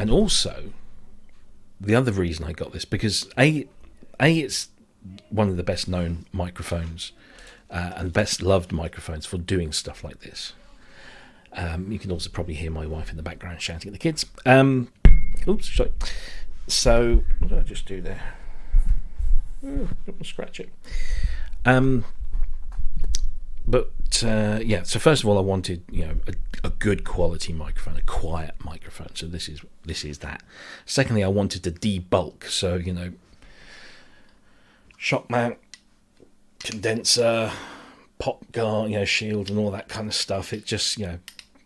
also, the other reason I got this, because it's one of the best known microphones and best loved microphones for doing stuff like this. You can also probably hear my wife in the background shouting at the kids. Oops, sorry. So what did I just do there? Don't scratch it. So first of all, I wanted a good quality microphone, a quiet microphone. So this is that. Secondly, I wanted to debulk. So shock mount, condenser, pop guard, shield, and all that kind of stuff. It just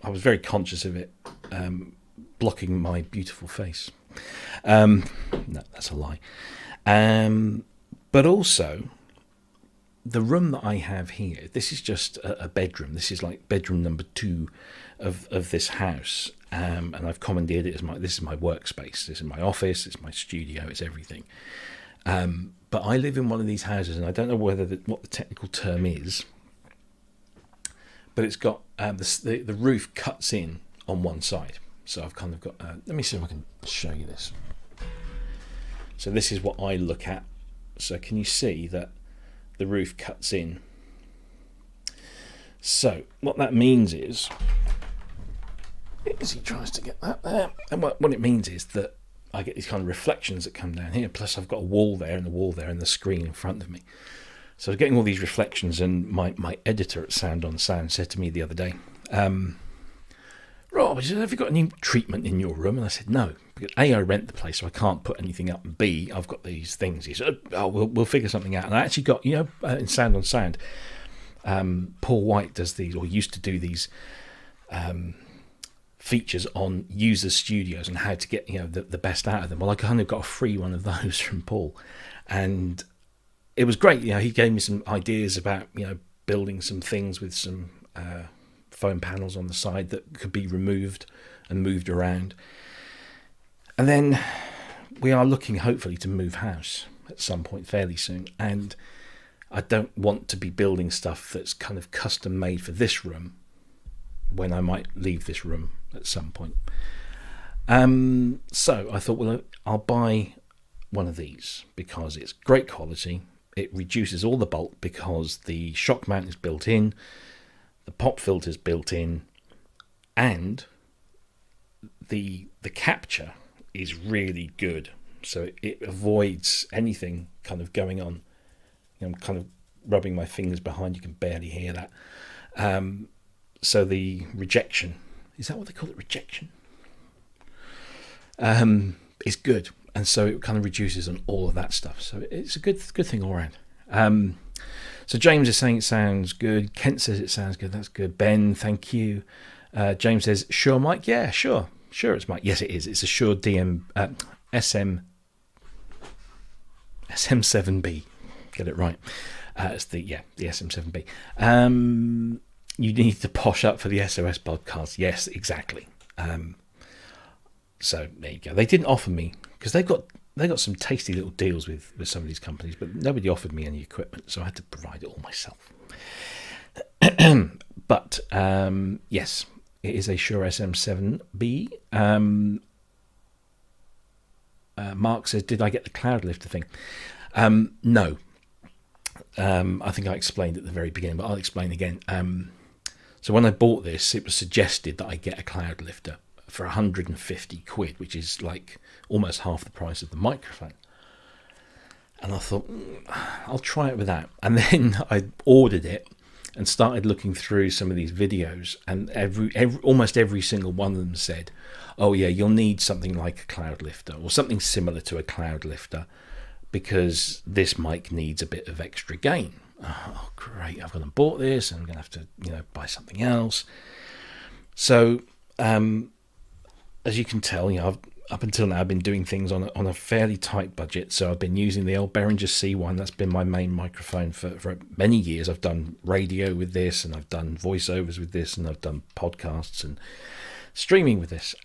I was very conscious of it blocking my beautiful face. No, that's a lie. But also, the room that I have here, this is just a bedroom. This is like bedroom number 2 of this house, and I've commandeered it as this is my workspace. This is my office. It's my studio. It's everything. But I live in one of these houses, and I don't know what the technical term is, but it's got the roof cuts in on one side. So I've kind of got. Let me see if I can show you this. So this is what I look at. So can you see that the roof cuts in? So what that means is as he tries to get that there. And what it means is that I get these kind of reflections that come down here. Plus, I've got a wall there and the wall there and the screen in front of me. So I was getting all these reflections, and my editor at Sound on Sound said to me the other day, Rob, he said, have you got any treatment in your room? And I said, no. Because A, I rent the place, so I can't put anything up. And B, I've got these things. He said, oh, we'll figure something out. And I actually got, in Sound on Sound, Paul White does these, or used to do these features on user studios and how to get, the best out of them. Well, I kind of got a free one of those from Paul. And it was great. He gave me some ideas about, building some things with some foam panels on the side that could be removed and moved around. And then we are looking, hopefully, to move house at some point fairly soon. And I don't want to be building stuff that's kind of custom made for this room when I might leave this room at some point. So I thought, well, I'll buy one of these because it's great quality. It reduces all the bulk because the shock mount is built in, the pop filter's built in, and the capture is really good. So it avoids anything kind of going on. I'm kind of rubbing my fingers behind, you can barely hear that. So the rejection, is that what they call it, rejection? Is good. And so it kind of reduces on all of that stuff. So it's a good thing all around. So James is saying it sounds good. Kent says it sounds good. That's good. Ben, thank you. James says, Shure mic? Yeah, sure it's mic. Yes, it is. It's a Shure SM7B. Get it right. It's the SM7B. You need to posh up for the SOS podcast. Yes, exactly. So there you go. They didn't offer me, because they got some tasty little deals with some of these companies, but nobody offered me any equipment, so I had to provide it all myself. But yes, it is a Shure SM7B. Mark says, did I get the cloud lifter thing? No. I think I explained at the very beginning, but I'll explain again. So when I bought this, it was suggested that I get a cloud lifter for 150 quid, which is like almost half the price of the microphone. And I thought, I'll try it with that. And then I ordered it and started looking through some of these videos, and almost every single one of them said, oh yeah, you'll need something like a cloud lifter or something similar to a cloud lifter, because this mic needs a bit of extra gain. Oh, great, I've gone and bought this, and I'm going to have to, buy something else. So, as you can tell, up until now, I've been doing things on a fairly tight budget. So I've been using the old Behringer C1. That's been my main microphone for many years. I've done radio with this, and I've done voiceovers with this, and I've done podcasts and streaming with this.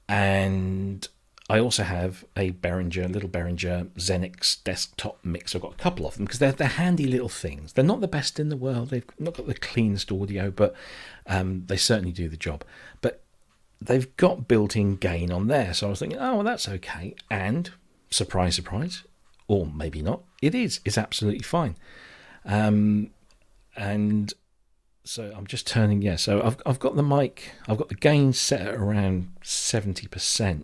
And I also have a little Behringer Xenix desktop mix. I've got a couple of them because they're handy little things. They're not the best in the world. They've not got the cleanest audio, but they certainly do the job. But they've got built-in gain on there. So I was thinking, oh, well, that's okay. And surprise, surprise, or maybe not, it is. It's absolutely fine. And so I'm just turning, so I've got the mic, I've got the gain set at around 70%.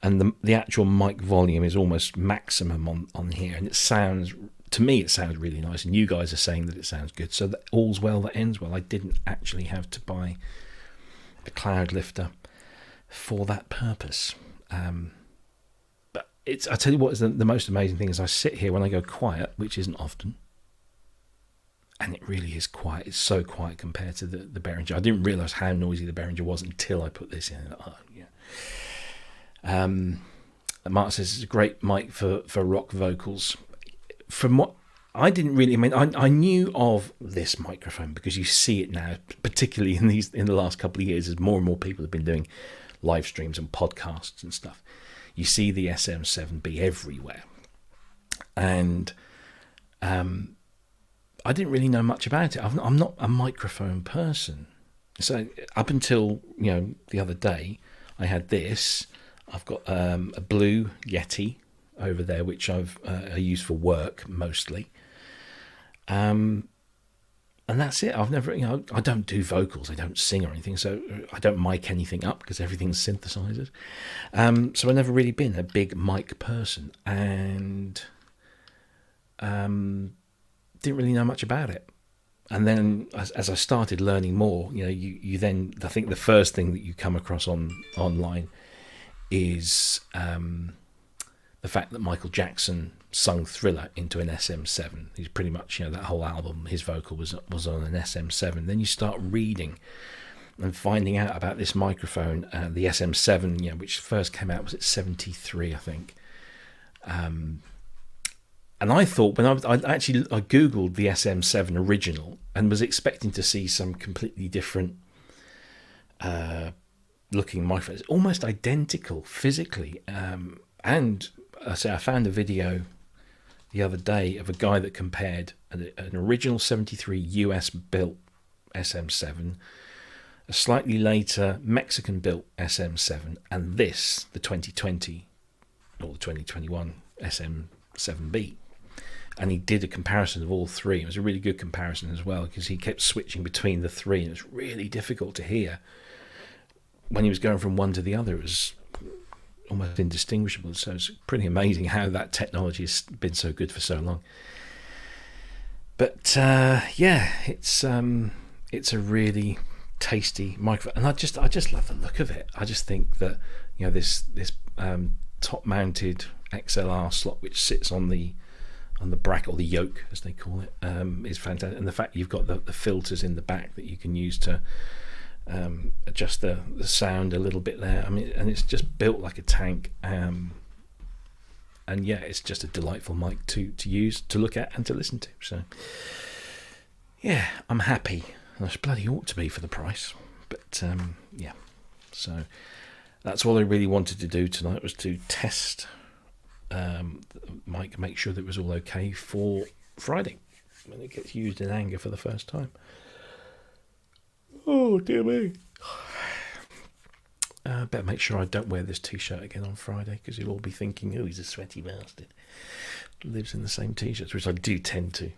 And the actual mic volume is almost maximum on here. And to me, it sounds really nice. And you guys are saying that it sounds good. So that all's well that ends well. I didn't actually have to buy the cloud lifter for that purpose. But I tell you what is the most amazing thing is I sit here when I go quiet, which isn't often. And it really is quiet. It's so quiet compared to the Behringer. I didn't realise how noisy the Behringer was until I put this in. Oh, yeah. Mark says it's a great mic for rock vocals. From what I didn't really, I knew of this microphone because you see it now, particularly in the last couple of years, as more and more people have been doing live streams and podcasts and stuff. You see the SM7B everywhere, and I didn't really know much about it. I'm not a microphone person, so up until the other day, I had this. I've got a blue Yeti over there, which I use for work mostly. and that's it. I've never, I don't do vocals. I don't sing or anything, so I don't mic anything up because everything's synthesizers. So I've never really been a big mic person, and didn't really know much about it. And then as I started learning more, you then, I think the first thing that you come across online is the fact that Michael Jackson sung Thriller into an SM7. He's pretty much, that whole album, his vocal was on an SM7. Then you start reading and finding out about this microphone, the SM7, which first came out, was it 73, I think. And I thought, when I Googled the SM7 original and was expecting to see some completely different looking microphones, almost identical physically. And I found a video the other day of a guy that compared an original 73 US built SM7, a slightly later Mexican built SM7, and this, the 2020 or the 2021 SM7B. And he did a comparison of all three. It was a really good comparison as well, because he kept switching between the three, and it was really difficult to hear when he was going from one to the other. It was almost indistinguishable. So it's pretty amazing how that technology has been so good for so long. But it's a really tasty microphone, and I just love the look of it. I just think that this top mounted XLR slot, which sits on the bracket, or the yoke as they call it, is fantastic. And the fact you've got the filters in the back that you can use to adjust the sound a little bit there. I mean, and it's just built like a tank. And it's just a delightful mic to use, to look at, and to listen to. So yeah, I'm happy. I bloody ought to be for the price. But so that's all I really wanted to do tonight, was to test mic, make sure that it was all okay for Friday when it gets used in anger for the first time. Oh dear me. Better make sure I don't wear this t-shirt again on Friday, because you'll all be thinking, oh, he's a sweaty bastard, lives in the same t-shirts, which I do tend to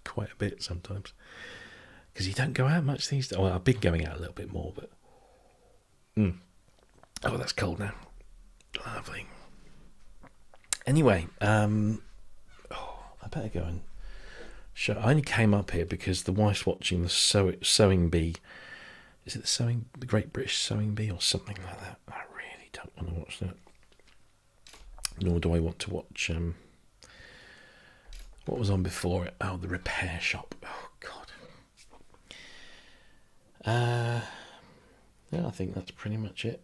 quite a bit sometimes, because you don't go out much these days. Well, I've been going out a little bit more, but oh, that's cold now. Lovely. Anyway, I better go and show. I only came up here because the wife's watching the Sewing Bee. Is it the Great British Sewing Bee or something like that? I really don't want to watch that. Nor do I want to watch what was on before it. Oh, The Repair Shop. Oh God. Yeah, I think that's pretty much it.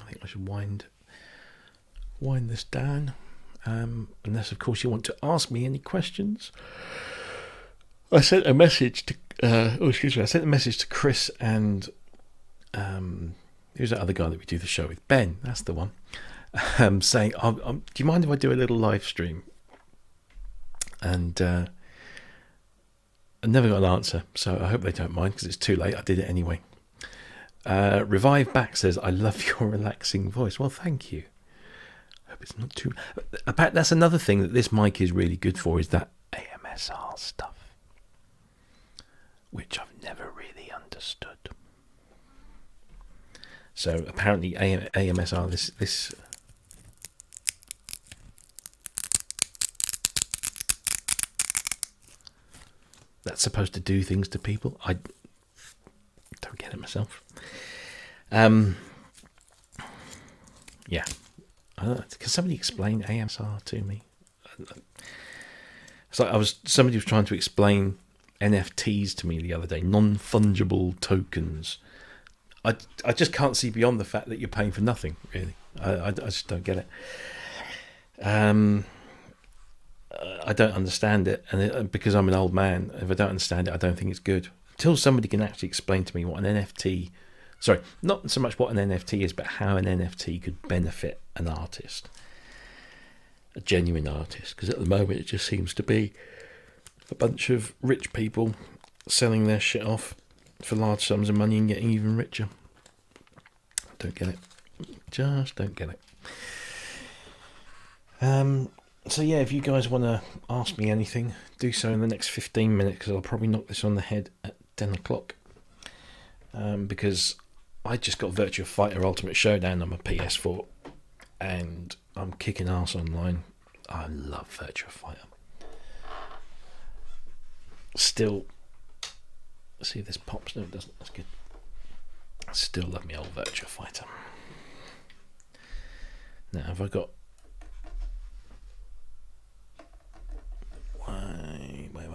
I think I should wind this down, unless of course you want to ask me any questions. I sent a message to Chris and who's that other guy that we do the show with? Ben, that's the one. Saying, do you mind if I do a little live stream? And I never got an answer, so I hope they don't mind, because it's too late. I did it anyway. Revive Back says, I love your relaxing voice. Well, thank you. Hope it's not too. That's another thing that this mic is really good for, is that AMSR stuff, which I've never really understood. So apparently AMSR, this that's supposed to do things to people. I don't get it myself. Yeah. Can somebody explain AMSR to me? It's like somebody was trying to explain NFTs to me the other day, non-fungible tokens. I just can't see beyond the fact that you're paying for nothing, really. I just don't get it. I don't understand it, and because I'm an old man, if I don't understand it, I don't think it's good. Until somebody can actually explain to me what an NFT, sorry, not so much what an NFT is, but how an NFT could benefit an artist, a genuine artist. Because at the moment it just seems to be a bunch of rich people selling their shit off for large sums of money and getting even richer. I don't get it. Just don't get it. So yeah, if you guys want to ask me anything, do so in the next 15 minutes, because I'll probably knock this on the head at 10 o'clock. Because I just got Virtua Fighter Ultimate Showdown on my PS4, and I'm kicking ass online. I love Virtua Fighter. Still, see if this pops. No, it doesn't. That's good. I still love me old Virtua Fighter. Now, have I got... Wait.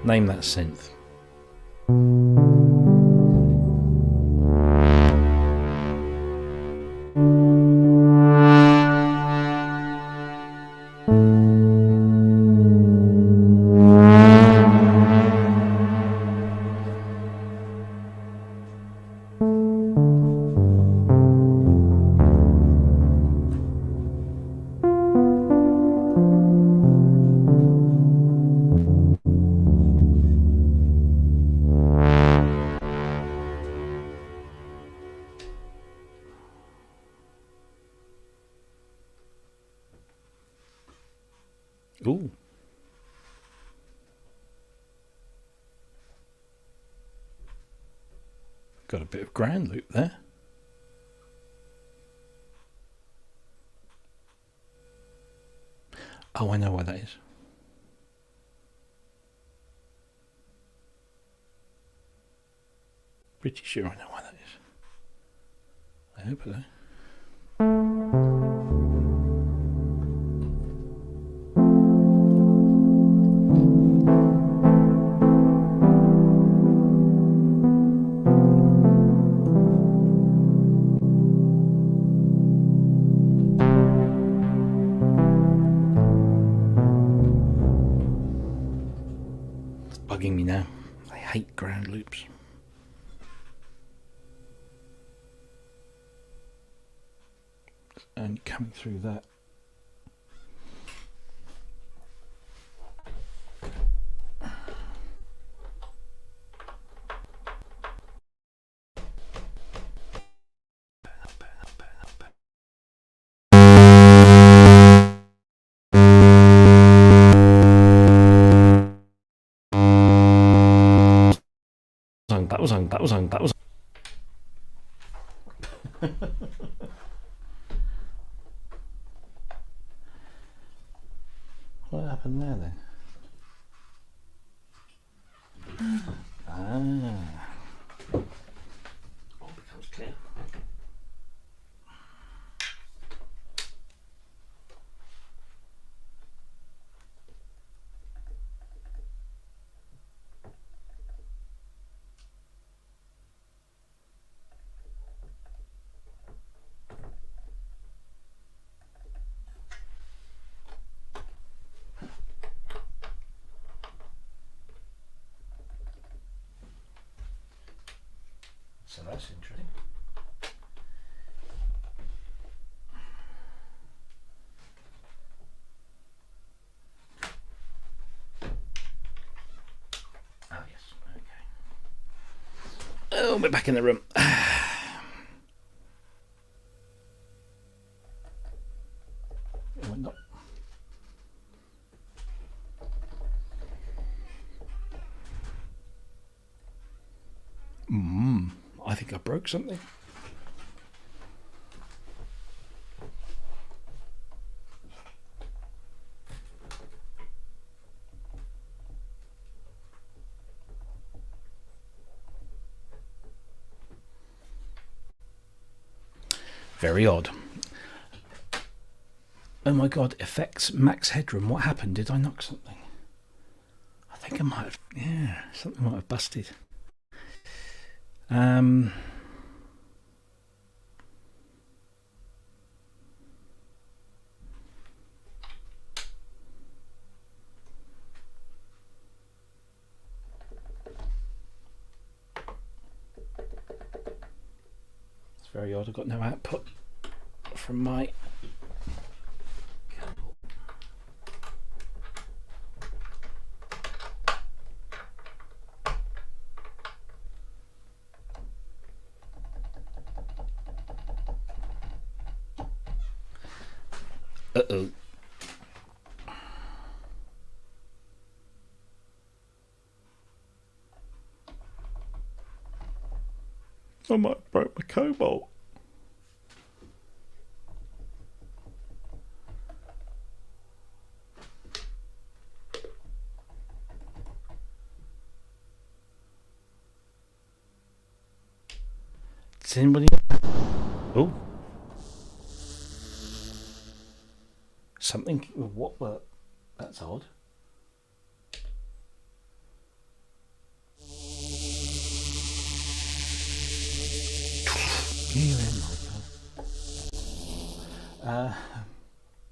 Name that synth. Ooh. Got a bit of ground loop there. Oh, I know why that is. Pretty sure I know why that is. I hope so. Bugging me now. I hate ground loops. And coming through that. That was What happened there then? All becomes clear. So that's interesting. Oh yes, okay. Oh, we're back in the room. Not. I think I broke something. Very odd. Oh my god, effects, max headroom. What happened? Did I knock something? I think I might have, yeah, something might have busted. very odd. I've got no output from my cable. Uh-oh. I might have broke my cobalt. Does anybody... Oh. Something... What? That's odd.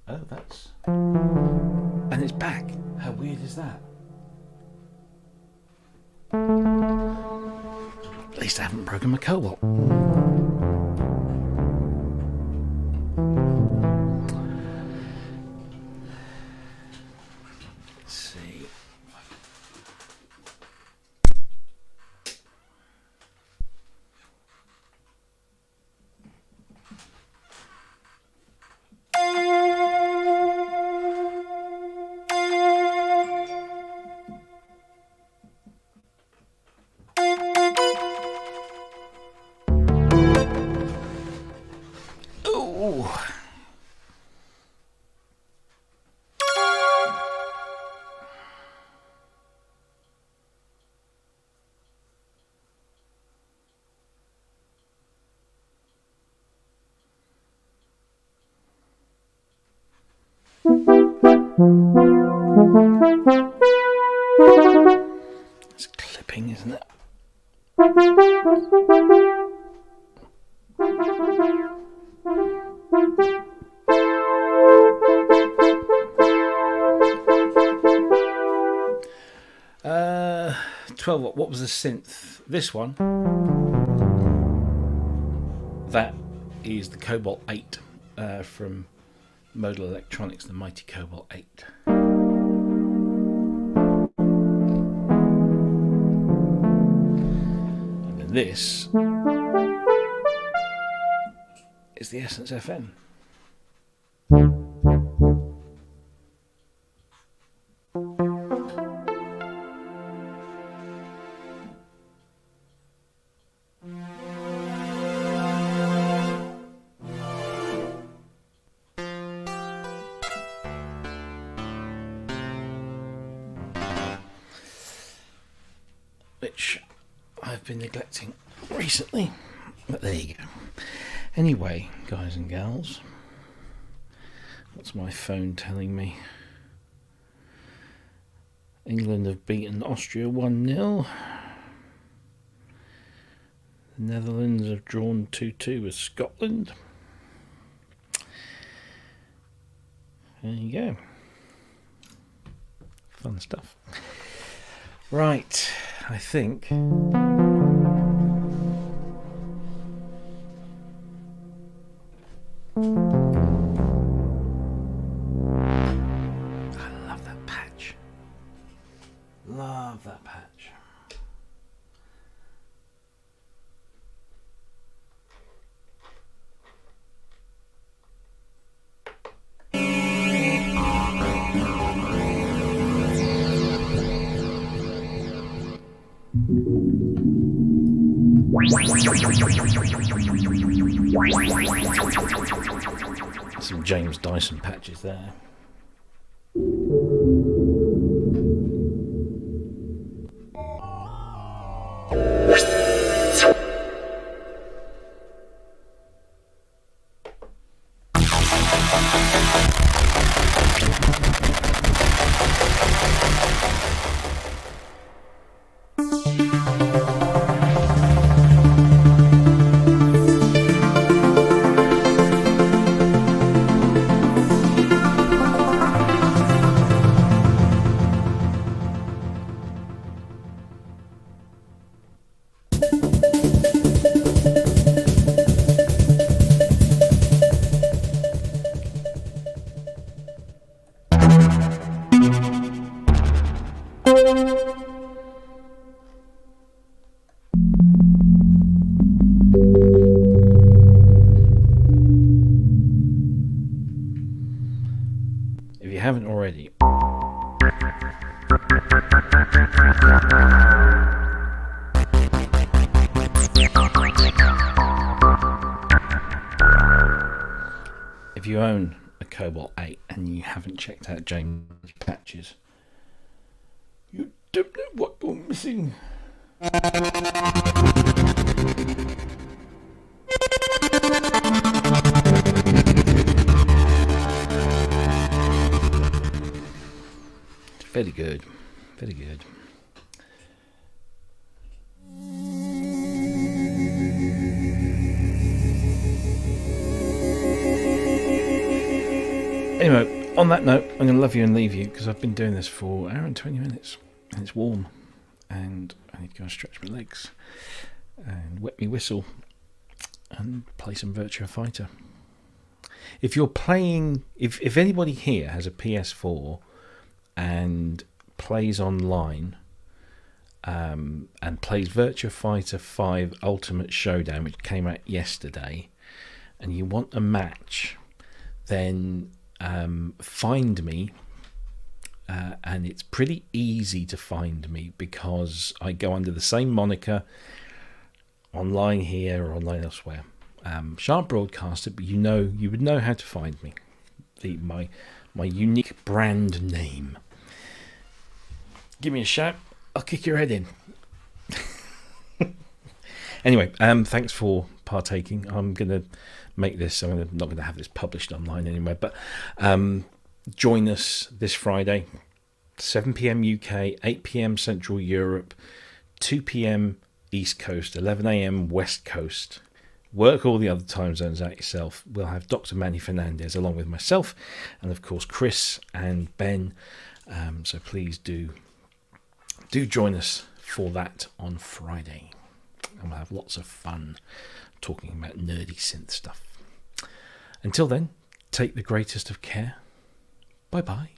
Oh, that's... And it's back. How weird is that? At least I haven't broken my cobalt. Let's see. It's clipping, isn't it? Uh, 12 watt. What was the synth? This one. That is the Cobalt 8 from Modal Electronics, the mighty Cobalt 8. And then this is the Essence FM. Which I've been neglecting recently, but there you go. Anyway, guys and gals, what's my phone telling me? England have beaten Austria 1-0. The Netherlands have drawn 2-2 with Scotland. There you go. Fun stuff. Right, I think I love that patch. Love that patch. Some James Dyson patches there. If you haven't already, if you own a Cobalt 8 and you haven't checked out James' patches, you don't know what you're missing. Very good, very good. Anyway, on that note, I'm going to love you and leave you because I've been doing this for an hour and 20 minutes and it's warm and I need to go and stretch my legs and wet me whistle and play some Virtua Fighter. If you're playing, if anybody here has a PS4 and plays online and plays Virtua Fighter 5 Ultimate Showdown, which came out yesterday, and you want a match, then find me, and it's pretty easy to find me because I go under the same moniker online here or online elsewhere. Shan't broadcast it, but you would know how to find me. My unique brand name. Give me a shout, I'll kick your head in. Anyway, thanks for partaking. I'm gonna make this. I'm not gonna have this published online anyway, but join us this Friday, 7 p.m. UK, 8 p.m. Central Europe, 2 p.m. East Coast, 11 a.m. West Coast. Work all the other time zones out yourself. We'll have Dr. Manny Fernandez along with myself and of course Chris and Ben. So please do join us for that on Friday. And we'll have lots of fun talking about nerdy synth stuff. Until then, take the greatest of care. Bye bye.